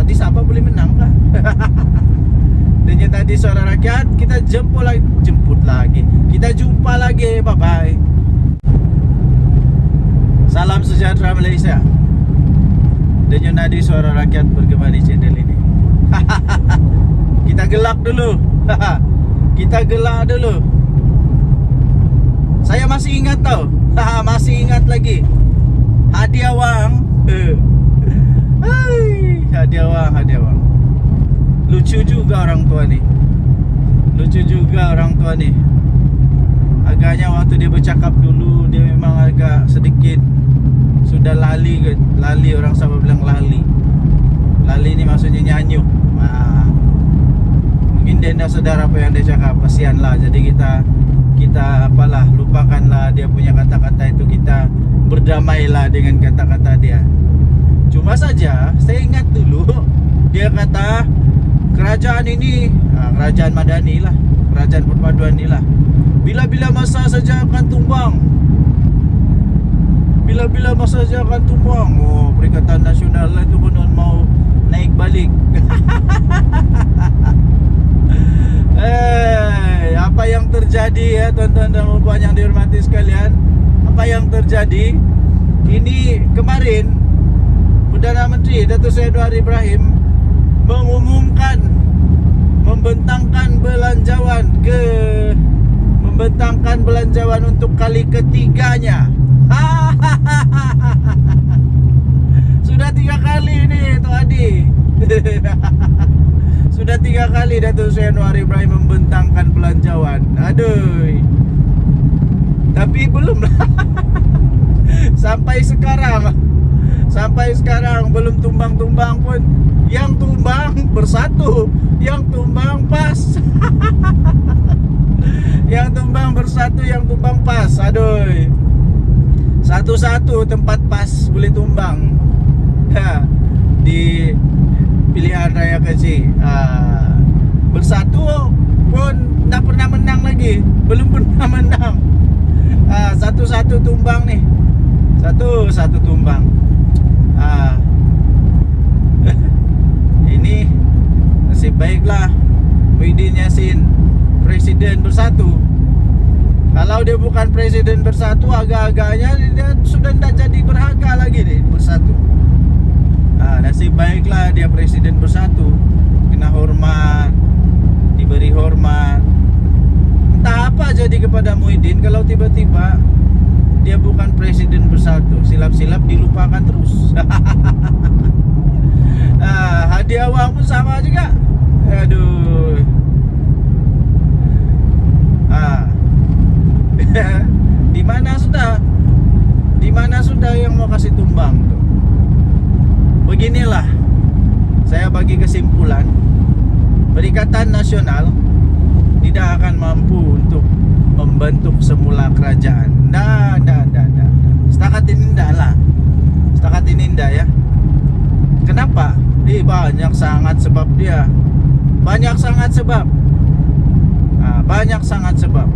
Di Sabah boleh menang kah? Dan yang tadi Suara Rakyat, kita jemput lagi. Kita jumpa lagi. Bye bye. Salam sejahtera Malaysia. Denyut nadi Suara Rakyat bergema di channel ini. Kita gelak dulu. Kita gelak dulu. Saya masih ingat tau. Masih ingat lagi. Hadiah wang. Hadiah wang. Lucu juga orang tua ni. Agaknya waktu dia bercakap dulu, dia memang agak sedikit sudah lali. Orang Sabah bilang lali. Lali ni maksudnya nyanyuk. Mungkin dia tidak sedar apa yang dia cakap. Kasihanlah. Jadi kita apalah, lupakanlah dia punya kata-kata itu. Kita berdamailah dengan kata-kata dia. Cuma saja saya ingat dulu dia kata kerajaan ini, kerajaan Madani lah, kerajaan perpaduan ni lah, bila-bila masa saja akan tumbang. Bila-bila masa saja akan tumbang. Perikatan Nasional lah itu benar mau naik balik. Apa yang terjadi ya tuan-tuan dan puan yang dihormati sekalian? Apa yang terjadi? Ini kemarin Perdana Menteri Datuk Seri Anwar Ibrahim mengumumkan membentangkan belanjawan untuk kali ketiganya. Sudah 3 kali nih Tok Adi. Sudah 3 kali Datuk Seri Anwar Ibrahim membentangkan belanjawan. Aduh. Tapi belum lah. Sampai sekarang belum tumbang-tumbang pun. Yang tumbang bersatu, yang tumbang pas. Yang tumbang bersatu, yang tumbang pas. Aduh. Satu-satu tempat pas boleh tumbang. Di pilihan raya kecil. Bersatu pun tak pernah menang lagi. Belum pernah menang. Satu-satu tumbang nih. Satu-satu tumbang. Ini nasib baiklah Muhyiddin Yassin Presiden Bersatu. Kalau dia bukan Presiden Bersatu, agak-agaknya dia sudah tidak jadi berharga lagi nih Bersatu. Nasib baiklah dia Presiden Bersatu, kena hormat, diberi hormat. Entah apa jadi kepada Muhyiddin kalau tiba-tiba dia bukan Presiden Bersatu, silap-silap dilupakan terus. Hadiah uang pun sama juga. Aduh. Di mana sudah yang mau kasih tumbang tuh? Beginilah saya bagi kesimpulan, Perikatan Nasional tidak akan mampu untuk membentuk semula kerajaan. Nah. Setakat ini enggak lah. Setakat ini enggak ya. Kenapa? Banyak sangat sebab dia. Banyak sangat sebab. Banyak sangat sebab.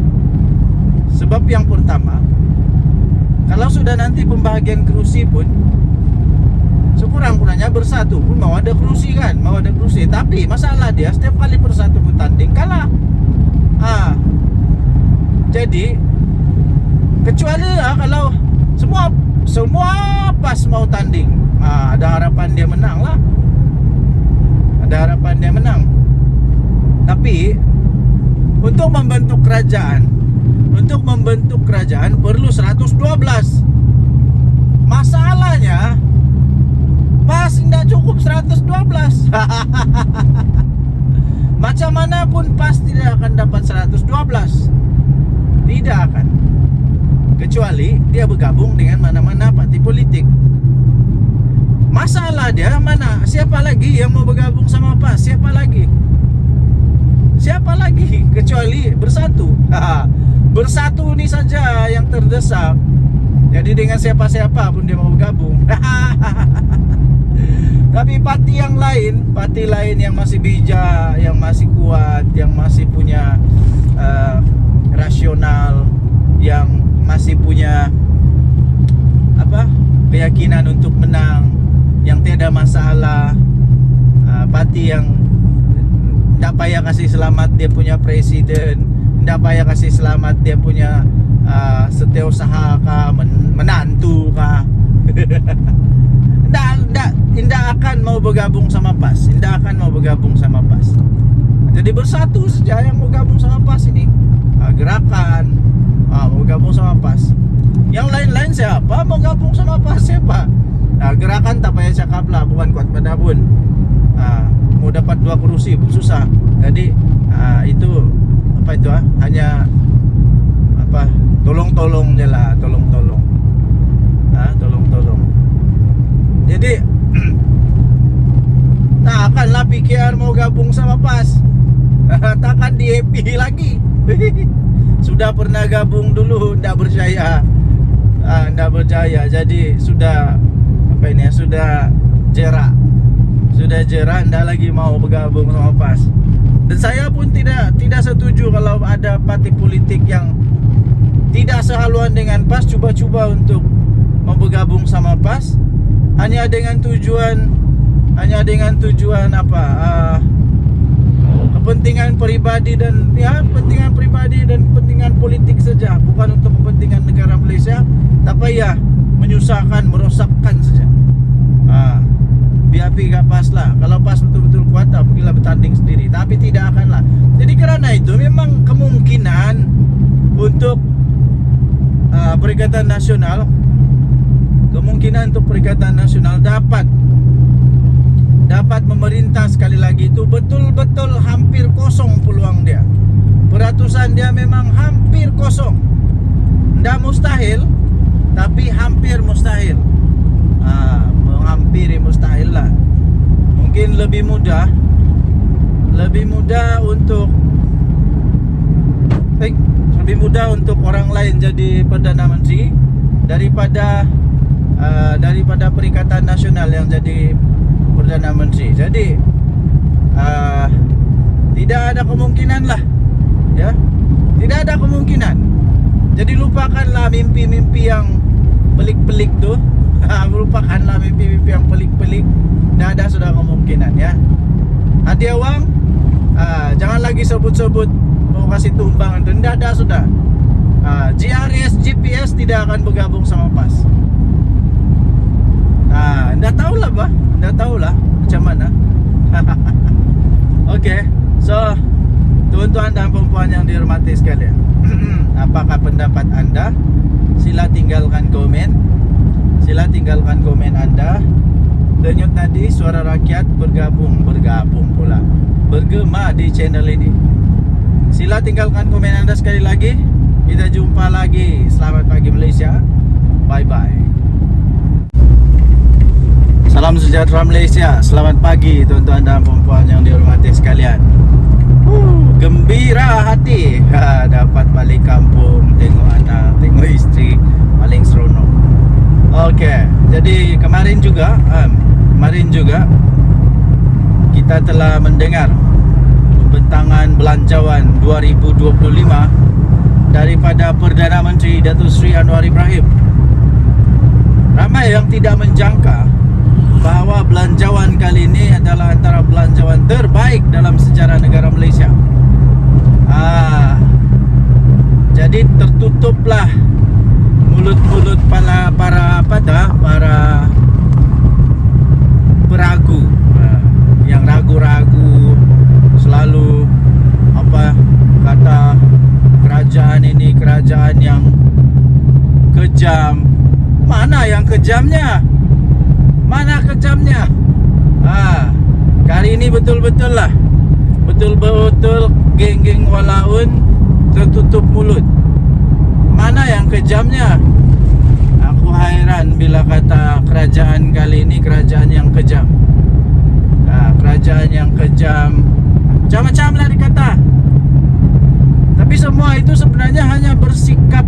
Sebab yang pertama, kalau sudah nanti pembagian kursi pun sekurang-kurangnya Bersatu pun mau ada kursi kan, mau ada kursi. Tapi masalah dia setiap kali Bersatu bertanding kalah. Jadi kecuali lah kalau semua pas mau tanding, ada harapan dia menang lah. Ada harapan dia menang. Tapi untuk membentuk kerajaan perlu 112. Masalahnya pas tidak cukup 112. Macam mana pun pas tidak akan dapat 112. Tidak akan. Kecuali dia bergabung dengan mana-mana parti politik. Masalah dia mana? Siapa lagi yang mau bergabung sama PAS? Siapa lagi? Kecuali Bersatu. Bersatu ini saja yang terdesak. Jadi dengan siapa-siapa pun dia mau bergabung. Tapi parti lain yang masih bijak, yang masih kuat, yang masih punya rasional, yang masih punya keyakinan untuk menang, yang tiada masalah, parti yang tidak payah kasih selamat dia punya presiden, tidak payah kasih selamat dia punya setiausaha kah, menantu kah. Tidak akan mau bergabung sama PAS. Jadi Bersatu saja yang mau gabung sama PAS ini. Gerakan mau gabung sama PAS. Yang lain-lain siapa mau gabung sama PAS? Siapa? Gerakan tak payah cakap lah, bukan kuat pada pun. Mau dapat 2 kursi pun susah. Jadi itu hanya tolong-tolong je lah, tolong-tolong. Jadi takkanlah PKR mau gabung sama PAS. Takkan di-happy lagi. Sudah pernah gabung dulu, tidak berjaya. Jadi sudah sudah jerak. Tidak lagi mau bergabung sama PAS. Dan saya pun tidak setuju kalau ada parti politik yang tidak sehaluan dengan PAS cuba-cuba untuk mau bergabung sama PAS hanya dengan tujuan kepentingan pribadi dan kepentingan politik saja, bukan untuk kepentingan negara Malaysia, tapi menyusahkan, merosakkan saja. BAP gak pas lah. Kalau pas betul-betul kuat, pergilah bertanding sendiri. Tapi tidak akan lah. Jadi karena itu memang kemungkinan untuk Perikatan Nasional, kemungkinan untuk Perikatan Nasional dapat memerintah sekali lagi itu betul-betul hampir kosong peluang dia. Peratusan dia memang hampir kosong. Tidak mustahil, tapi hampir mustahil. Menghampiri mustahil lah. Mungkin lebih mudah untuk orang lain jadi Perdana Menteri daripada Perikatan Nasional yang jadi Perdana Menteri. Jadi tidak ada kemungkinan lah, ya, tidak ada kemungkinan. Jadi lupakanlah mimpi-mimpi yang pelik-pelik tuh. Lupakanlah mimpi-mimpi yang pelik-pelik. Tidak ada sudah kemungkinan, ya. Hadiah wang, jangan lagi sebut-sebut mau kasih tumbang itu. Tidak ada sudah. GRS, GPS tidak akan bergabung sama PAS. Tidak tahulah bah, tidak tahulah macam mana. Oke, so tuan-tuan dan puan-puan yang dihormati sekalian, apakah pendapat anda? Sila tinggalkan komen. Sila tinggalkan komen anda. Denyut nadi suara rakyat bergabung pula, bergema di channel ini. Sila tinggalkan komen anda sekali lagi. Kita jumpa lagi. Selamat pagi Malaysia. Bye bye. Salam sejahtera Malaysia. Selamat pagi tuan-tuan dan puan-puan yang dihormati sekalian. Gembira hati dapat balik kampung, tengok anak, tengok isteri, paling seronok. Okey, jadi kemarin juga kita telah mendengar pembentangan belanjawan 2025 daripada Perdana Menteri Datuk Seri Anwar Ibrahim. Ramai yang tidak menjangka bahawa belanjawan kali ini adalah antara belanjawan terbaik dalam sejarah negara Malaysia. Jadi tertutuplah mulut-mulut para peragu, yang ragu-ragu, selalu kata kerajaan ini kerajaan yang kejam. Mana yang kejamnya? Mana kejamnya? Kali ini betul-betul geng-geng walaun tertutup mulut. Mana yang kejamnya? Aku hairan bila kata kerajaan kali ini kerajaan yang kejam. Kerajaan yang kejam, macam-macam lah dikata. Tapi semua itu sebenarnya hanya bersifat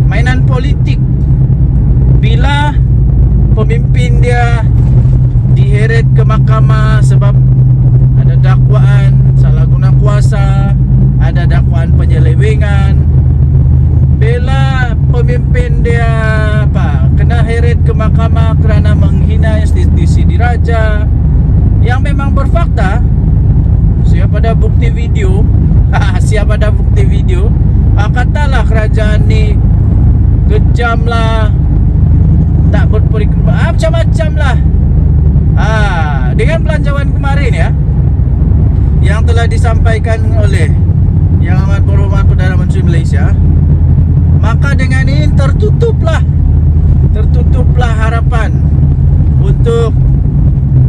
mainan politik. Bila pemimpin dia diheret ke mahkamah sebab ada dakwaan salah guna kuasa, ada dakwaan penyelewengan. Bila pemimpin dia kena heret ke mahkamah kerana menghina institusi diraja yang memang berfakta, siapa ada bukti video, katalah kerajaan ni kejam lah, tak berperiksa, macam-macam lah. Dengan belanjawan kemarin ya, yang telah disampaikan oleh Yang Amat Berhormat Perdana Menteri Malaysia, maka dengan ini tertutuplah harapan untuk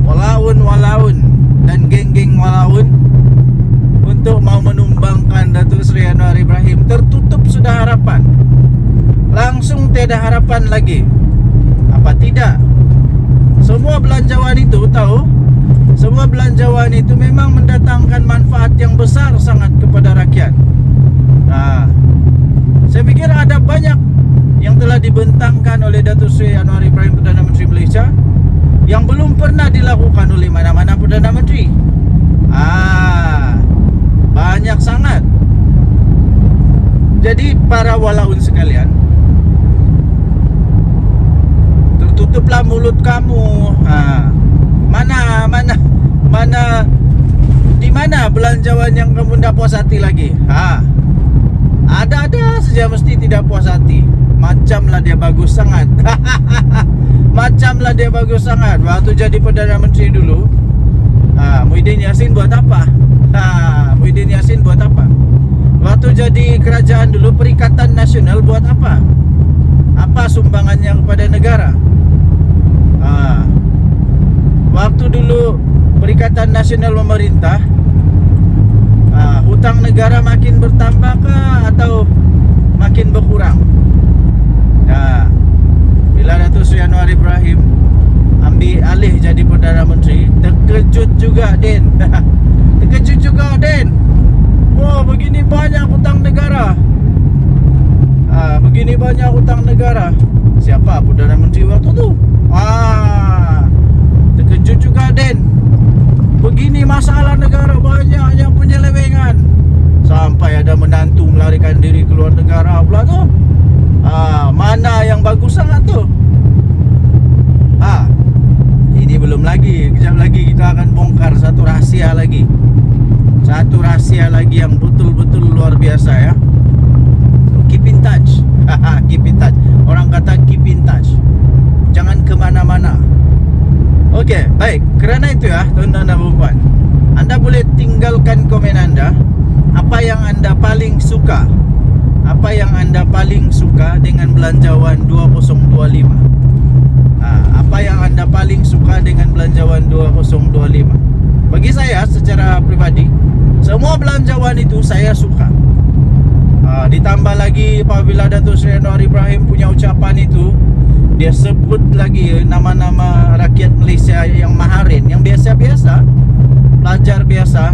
walaun dan geng-geng walaun untuk mau menumbangkan Datuk Seri Anwar Ibrahim. Tertutup sudah harapan. Langsung tiada harapan lagi. Apa tidak? Semua belanjawan itu semua belanjawan itu memang mendatangkan manfaat yang besar sangat kepada rakyat. Saya fikir ada banyak yang telah dibentangkan oleh Datuk Seri Anwar Ibrahim Perdana Menteri Malaysia yang belum pernah dilakukan oleh mana-mana Perdana Menteri. Banyak sangat. Jadi para walaun sekalian, tertutuplah mulut kamu. Di mana belanjawan yang kamu tidak puas hati lagi? Ada saja mesti tidak puas hati. Macamlah dia bagus sangat. Macam lah dia bagus sangat. Waktu jadi Perdana Menteri dulu, Muhyiddin Yassin buat apa? Muhyiddin Yassin buat apa? Waktu jadi kerajaan dulu, Perikatan Nasional buat apa? Apa sumbangannya kepada negara? Waktu dulu Perikatan Nasional memerintah, hutang negara makin bertambah kah atau makin berkurang? Bila Datuk Seri Anwar Ibrahim ambil alih jadi Perdana Menteri, terkejut juga Den. Terkejut juga Den. Oh, begini banyak hutang negara. Begini banyak hutang negara. Siapa Perdana Menteri waktu tu? Terkejut juga Den. Begini masalah negara, banyak yang penyelewengan. Sampai ada menantu melarikan diri keluar negara pula tu. Mana yang bagus sangat tu? Ini belum lagi. Kejap lagi kita akan bongkar satu rahsia lagi. Satu rahsia lagi yang betul-betul luar biasa ya. So, keep in touch. Keep in touch. Orang kata keep in touch. Jangan kemana-mana. Okey, baik. Kerana itu ya, tuan-tuan dan puan-puan, anda boleh tinggalkan komen anda. Apa yang anda paling suka? Apa yang anda paling suka dengan belanjawan 2025? Apa yang anda paling suka dengan belanjawan 2025? Bagi saya secara pribadi, semua belanjawan itu saya suka. Ditambah lagi apabila Datuk Seri Anwar Ibrahim punya ucapan itu, dia sebut lagi nama-nama rakyat Malaysia yang maharin, yang biasa-biasa, pelajar biasa,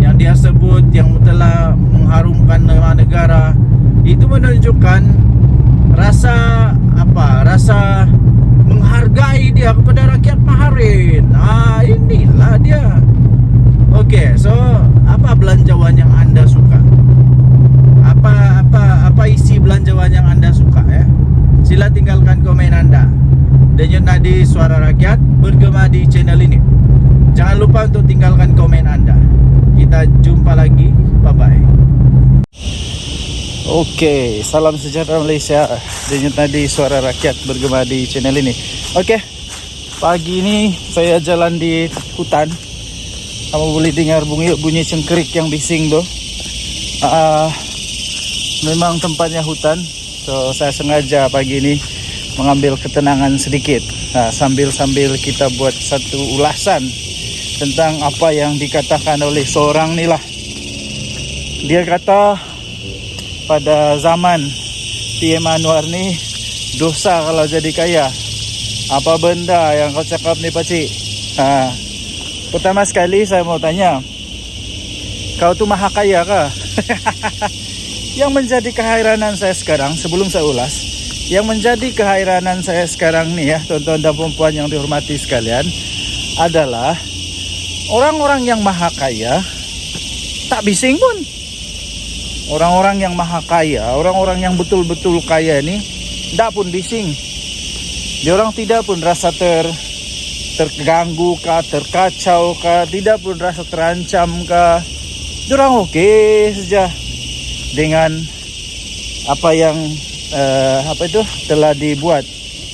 yang dia sebut, yang telah mengharumkan nama negara. Itu menunjukkan rasa apa? Rasa menghargai dia kepada rakyat maharin. Inilah dia. Okey, so apa belanjawan yang anda suka? Apa isi belanjawan yang anda suka ya? Sila tinggalkan komen anda. Denyut nadi suara rakyat bergema di channel ini. Jangan lupa untuk tinggalkan komen anda. Kita jumpa lagi. Bye-bye. Okey, salam sejahtera Malaysia. Denyut nadi suara rakyat bergema di channel ini. Okey, pagi ini saya jalan di hutan. Kamu boleh dengar bunyi cengkerik yang bising tu. Memang tempatnya hutan. So saya sengaja pagi ini mengambil ketenangan sedikit. Sambil kita buat satu ulasan tentang apa yang dikatakan oleh seorang ni lah. Dia kata pada zaman PM Anwar ni, dosa kalau jadi kaya. Apa benda yang kau cakap ni pakcik? Pertama sekali saya mau tanya, kau tu maha kaya kah? Yang menjadi keheranan saya sekarang, sebelum saya ulas, yang menjadi keheranan saya sekarang ni ya, tuan-tuan dan puan-puan yang dihormati sekalian, adalah orang-orang yang maha kaya tak bising pun. Orang-orang yang maha kaya, orang-orang yang betul-betul kaya ni tak pun bising. Diorang tidak pun rasa terganggu kah, terkacau kah, tidak pun rasa terancam kah. Diorang okey saja dengan apa yang telah dibuat,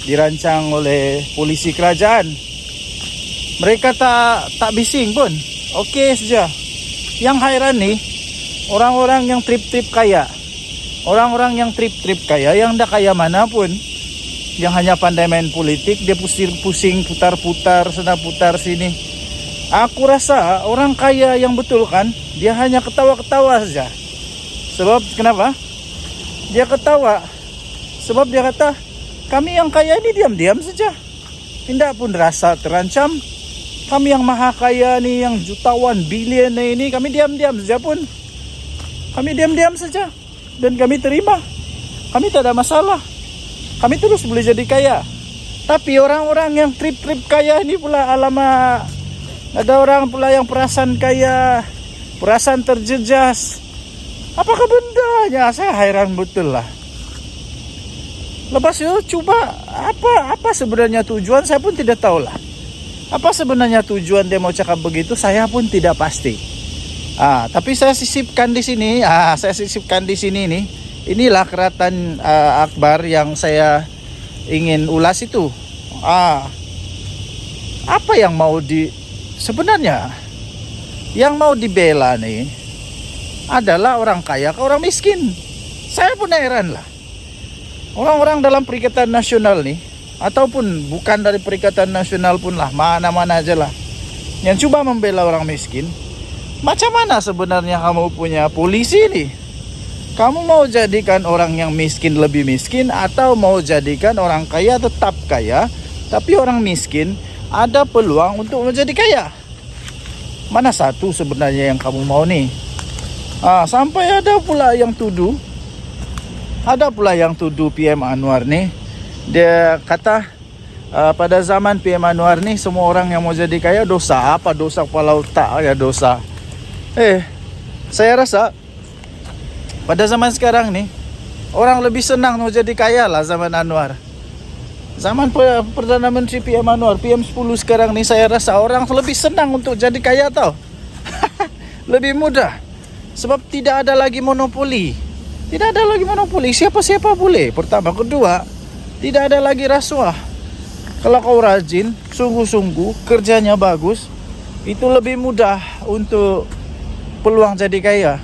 dirancang oleh polisi kerajaan. Mereka tak bising pun, okey saja. Yang hairan ni orang-orang yang trip-trip kaya. Orang-orang yang trip-trip kaya, yang dah kaya mana pun, yang hanya pandai main politik, dia pusing-pusing, putar-putar sana putar sini. Aku rasa orang kaya yang betul kan, dia hanya ketawa-ketawa saja. Sebab kenapa? Dia ketawa sebab dia kata, kami yang kaya ini diam-diam saja, tidak pun rasa terancam. Kami yang maha kaya ni, yang jutawan, bilion ini, kami diam-diam saja pun. Kami diam-diam saja dan kami terima. Kami tak ada masalah. Kami terus boleh jadi kaya. Tapi orang-orang yang trip-trip kaya ini pula, alamak, ada orang pula yang perasan kaya, perasan terjejas. Apakah bendanya? Saya hairan betul lah. Lepas itu cuba apa sebenarnya tujuan, saya pun tidak tahu lah. Apa sebenarnya tujuan dia mau cakap begitu, saya pun tidak pasti. Tapi saya sisipkan di sini. Inilah keratan akbar yang saya ingin ulas itu. Apa yang mau sebenarnya yang mau dibela nih adalah orang kaya ke orang miskin. Saya pun heran lah. Orang-orang dalam Perikatan Nasional nih, ataupun bukan dari Perikatan Nasional pun lah, mana-mana aja lah, yang coba membela orang miskin. Macam mana sebenarnya kamu punya polisi nih? Kamu mau jadikan orang yang miskin lebih miskin, atau mau jadikan orang kaya tetap kaya, tapi orang miskin ada peluang untuk menjadi kaya? Mana satu sebenarnya yang kamu mau nih? Sampai ada pula yang tuduh PM Anwar nih. Dia kata pada zaman PM Anwar nih, semua orang yang mau jadi kaya dosa. Apa dosa kepala otak ya dosa? Saya rasa pada zaman sekarang nih, orang lebih senang mau jadi kaya lah zaman Anwar. Zaman Perdana Menteri PM Anwar, PM10 sekarang nih, saya rasa orang lebih senang untuk jadi kaya tau. Lebih mudah. Sebab tidak ada lagi monopoli. Siapa-siapa boleh. Pertama. Kedua, tidak ada lagi rasuah. Kalau kau rajin, sungguh-sungguh, kerjanya bagus, itu lebih mudah untuk peluang jadi kaya.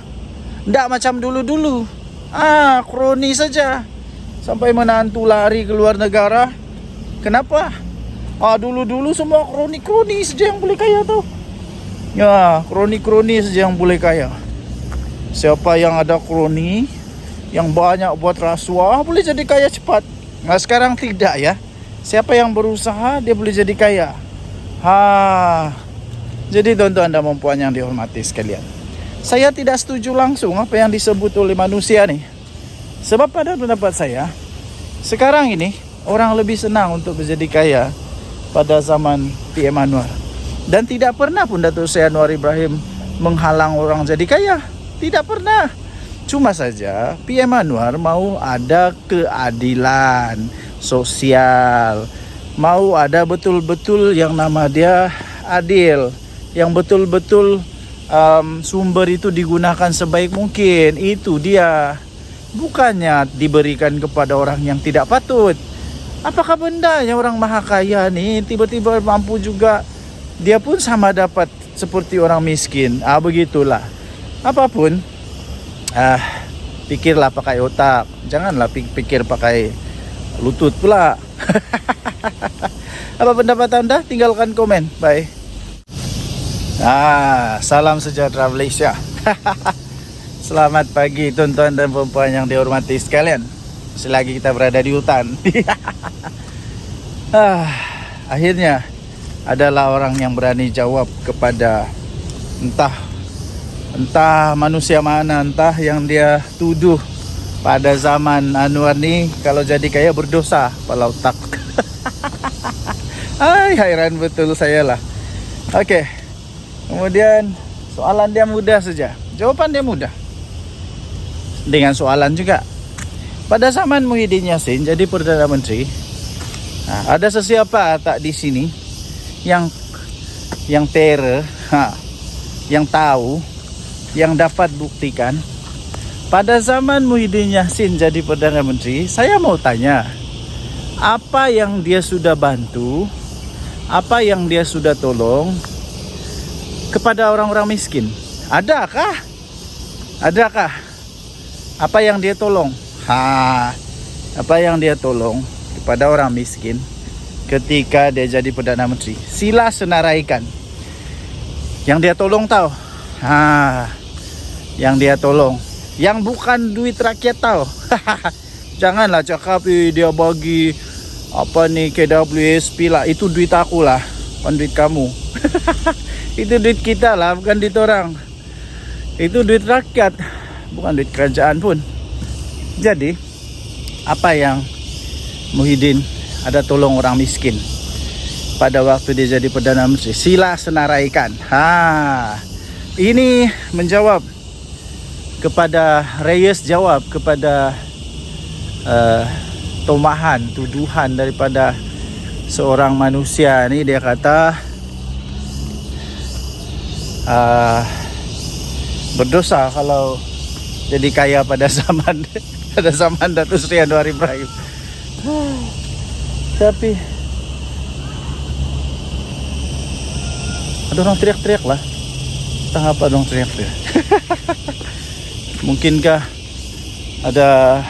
Tidak macam dulu-dulu. Kroni saja. Sampai menantu lari ke luar negara. Kenapa? Dulu-dulu semua kroni-kroni saja yang boleh kaya tau. Ya, kroni-kroni saja yang boleh kaya. Siapa yang ada kroni, yang banyak buat rasuah, boleh jadi kaya cepat. Nah sekarang tidak ya. Siapa yang berusaha, dia boleh jadi kaya. Jadi tuan-tuan dan puan yang dihormati sekalian, saya tidak setuju langsung apa yang disebut oleh manusia nih. Sebab pada pendapat saya, sekarang ini orang lebih senang untuk menjadi kaya pada zaman PM Anwar. Dan tidak pernah pun Datuk Seri Anwar Ibrahim menghalang orang jadi kaya. Tidak pernah. Cuma saja PM Anwar mau ada keadilan sosial, mau ada betul-betul yang nama dia adil, yang betul-betul sumber itu digunakan sebaik mungkin. Itu dia. Bukannya diberikan kepada orang yang tidak patut. Apakah bendanya orang maha kaya nih tiba-tiba mampu juga, dia pun sama dapat seperti orang miskin? Begitulah. Apapun, pikirlah pakai otak, janganlah pikir pakai lutut pula. Apa pendapat anda? Tinggalkan komen. Bye. Salam sejahtera Malaysia. Selamat pagi tuan-tuan dan puan yang dihormati sekalian. Selagi kita berada di hutan. Akhirnya adalah orang yang berani jawab kepada entah manusia mana, entah yang dia tuduh pada zaman Anwar ni kalau jadi kaya berdosa kepala otak. Hairan betul saya lah. Okey. Kemudian soalan dia mudah saja. Jawapan dia mudah. Dengan soalan juga. Pada zaman Muhyiddin Yassin jadi Perdana Menteri, ada sesiapa tak di sini yang terror, yang tahu, yang dapat buktikan pada zaman Muhyiddin Yassin jadi Perdana Menteri? Saya mau tanya, apa yang dia sudah bantu, apa yang dia sudah tolong kepada orang-orang miskin? Adakah? Apa yang dia tolong? Apa yang dia tolong kepada orang miskin ketika dia jadi Perdana Menteri? Sila senaraikan. Yang dia tolong tahu? Yang dia tolong, yang bukan duit rakyat tahu. Janganlah cakap dia bagi apa nih KWSP lah, itu duit aku lah, bukan duit kamu. Itu duit kita lah, bukan duit orang. Itu duit rakyat, bukan duit kerajaan pun. Jadi apa yang Muhyiddin ada tolong orang miskin pada waktu dia jadi Perdana Menteri? Sila senaraikan. Ini menjawab kepada Reyes, jawab kepada tomahan, tuduhan daripada seorang manusia ni. Dia kata berdosa kalau jadi kaya pada zaman Datuk Seri Anwar Ibrahim. Tapi Ada orang teriak-teriak lah. Entah apa dong teriak-teriak. Mungkinkah ada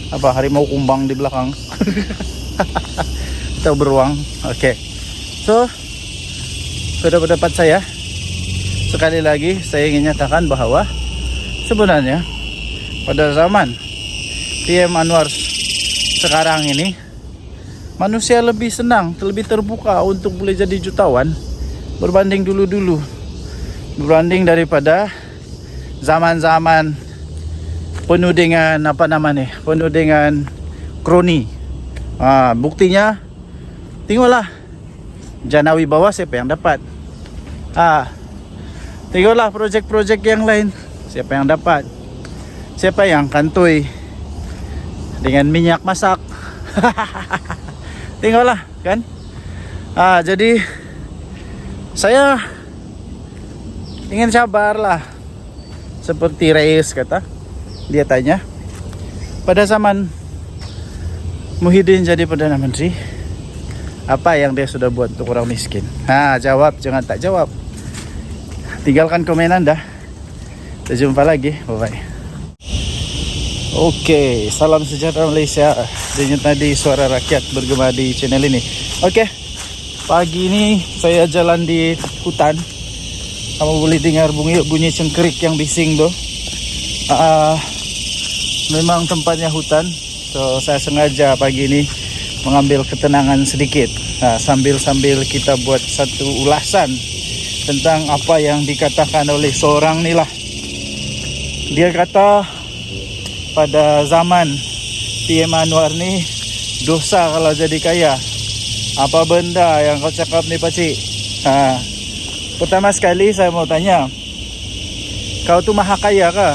apa harimau kumbang di belakang? Atau beruang. Oke. So, pada pendapat saya, sekali lagi saya ingin nyatakan bahwa sebenarnya pada zaman PM Anwar sekarang ini, manusia lebih senang, lebih terbuka untuk boleh jadi jutawan berbanding dulu-dulu, berbanding daripada zaman-zaman penuh dengan apa namanya, penuh dengan kroni. Buktinya tengoklah Jana Wibawa siapa yang dapat. Tengoklah projek-projek yang lain siapa yang dapat. Siapa yang kantoi dengan minyak masak. Tengoklah kan. Jadi saya ingin sabarlah. Seperti Reis kata, dia tanya, pada zaman Muhyiddin jadi Perdana Menteri, apa yang dia sudah buat untuk orang miskin? Jawab, jangan tak jawab. Tinggalkan komen Anda. Kita jumpa lagi, bye-bye. Oke, salam sejahtera Malaysia. Dengan tadi suara rakyat bergema di channel ini. Oke, pagi ini saya jalan di hutan. Kamu boleh dengar bunyi cengkerik yang bising tuh. Memang tempatnya hutan. So saya sengaja pagi ini mengambil ketenangan sedikit. Sambil kita buat satu ulasan tentang apa yang dikatakan oleh seorang ni lah. Dia kata pada zaman PM Anwar ni dosa kalau jadi kaya. Apa benda yang kau cakap ni pakcik? Pertama sekali saya mau tanya, kau tu maha kaya kah?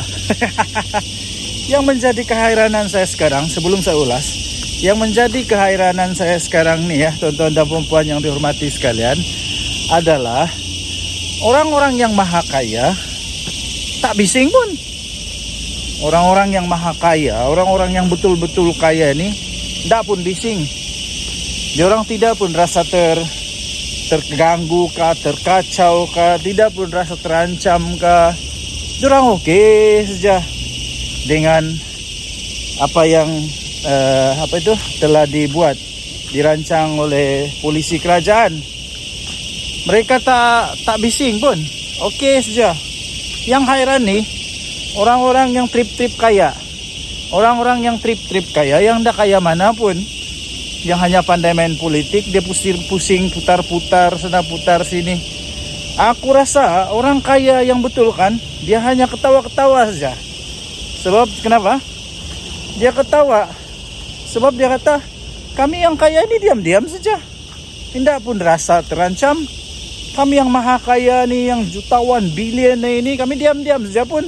Yang menjadi keheranan saya sekarang, sebelum saya ulas, yang menjadi keheranan saya sekarang ni ya, tuan-tuan dan puan yang dihormati sekalian, adalah orang-orang yang maha kaya tak bising pun. Orang-orang yang maha kaya, orang-orang yang betul-betul kaya ni tak pun bising. Diorang tidak pun rasa terganggu kah, terkacau kah, tidak pun rasa terancam kah. Diorang okey saja dengan apa yang telah dibuat, dirancang oleh polisi kerajaan. Mereka tak bising pun, okey saja. Yang hairan ni orang-orang yang trip-trip kaya. Orang-orang yang trip-trip kaya, yang dah kaya mana pun, yang hanya pandai main politik, dia pusing-pusing, putar-putar, sana putar sini. Aku rasa orang kaya yang betul kan, dia hanya ketawa-ketawa saja. Sebab kenapa? Dia ketawa sebab dia kata, kami yang kaya ini diam-diam saja, tidak pun rasa terancam. Kami yang maha kaya ni, yang jutawan, bilion ini, kami diam-diam saja pun.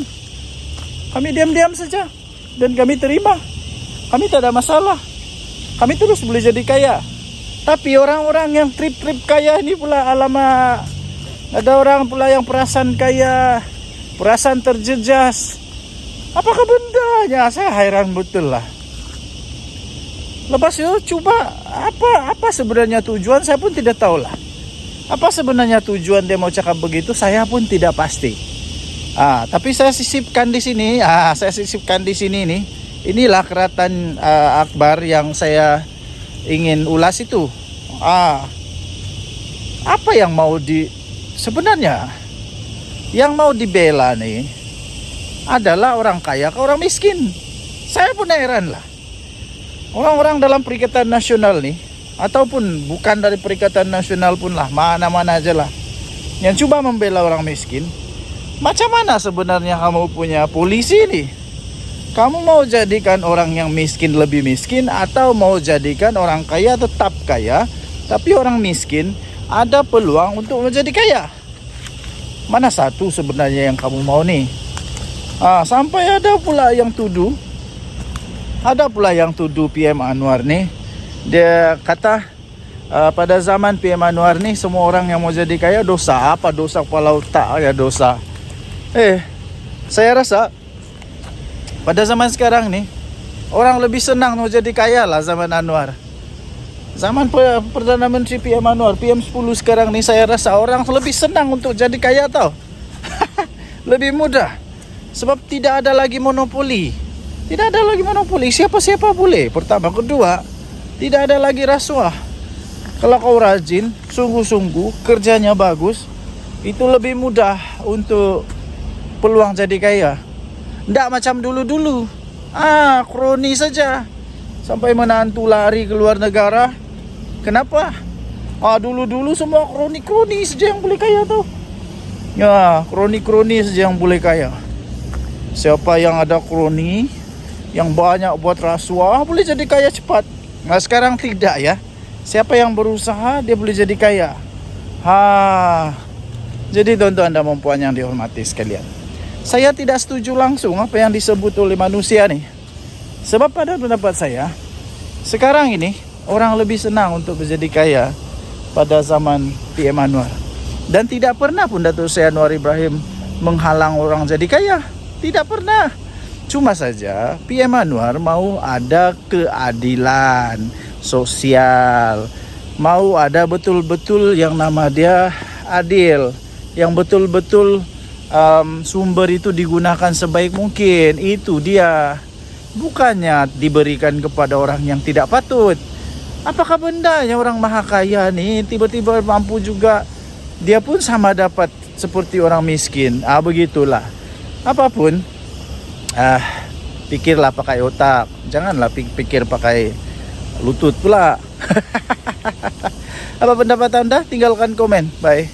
Kami diam-diam saja dan kami terima. Kami tak ada masalah. Kami terus boleh jadi kaya. Tapi orang-orang yang trip-trip kaya ini pula, alamak, ada orang pula yang perasaan kaya, perasaan terjejas. Apakah bendanya? Saya hairan betul lah. Lepas itu coba apa sebenarnya tujuan, saya pun tidak tahu lah. Apa sebenarnya tujuan dia mau cakap begitu, saya pun tidak pasti. Tapi saya sisipkan di sini. Saya sisipkan di sini nih. Inilah keratan akbar yang saya ingin ulas itu. Apa yang mau sebenarnya yang mau dibela nih adalah orang kaya ke orang miskin. Saya pun heran lah. Orang-orang dalam Perikatan Nasional nih, ataupun bukan dari Perikatan Nasional pun lah, mana-mana aja lah, yang coba membela orang miskin. Macam mana sebenarnya kamu punya polisi nih? Kamu mau jadikan orang yang miskin lebih miskin, atau mau jadikan orang kaya tetap kaya, tapi orang miskin ada peluang untuk menjadi kaya? Mana satu sebenarnya yang kamu mau nih? Sampai ada pula yang tuduh PM Anwar nih. Dia kata pada zaman PM Anwar nih, semua orang yang mau jadi kaya dosa. Apa dosa kepala otak ya dosa? Saya rasa pada zaman sekarang nih, orang lebih senang mau jadi kaya lah zaman Anwar. Zaman Perdana Menteri PM Anwar, PM10 sekarang ni, saya rasa orang lebih senang untuk jadi kaya tau. Lebih mudah. Sebab tidak ada lagi monopoli. Tidak ada lagi monopoli, siapa-siapa boleh. Pertama, kedua, tidak ada lagi rasuah. Kalau kau rajin, sungguh-sungguh, kerjanya bagus, itu lebih mudah untuk peluang jadi kaya. Tidak macam dulu-dulu. Kroni saja. Sampai menantu lari ke luar negara. Kenapa? Dulu-dulu semua kroni-kroni saja yang boleh kaya tau. Ya, kroni-kroni saja yang boleh kaya. Siapa yang ada kroni, yang banyak buat rasuah, boleh jadi kaya cepat. Nah, sekarang tidak ya. Siapa yang berusaha, dia boleh jadi kaya. Jadi tuan-tuan dan puan yang dihormati sekalian, saya tidak setuju langsung apa yang disebut oleh manusia nih. Sebab pada pendapat saya, sekarang ini orang lebih senang untuk menjadi kaya pada zaman PM Anwar. Dan tidak pernah pun Datuk Seri Anwar Ibrahim menghalang orang jadi kaya. Tidak pernah. Cuma saja PM Anwar mau ada keadilan sosial. Mau ada betul-betul yang nama dia adil. Yang betul-betul sumber itu digunakan sebaik mungkin. Itu dia. Bukannya diberikan kepada orang yang tidak patut. Apakah bendanya orang maha kaya nih tiba-tiba mampu juga, dia pun sama dapat seperti orang miskin. Begitulah. Apapun, pikirlah pakai otak. Janganlah pikir pakai lutut pula. Apa pendapat anda? Tinggalkan komen. Bye.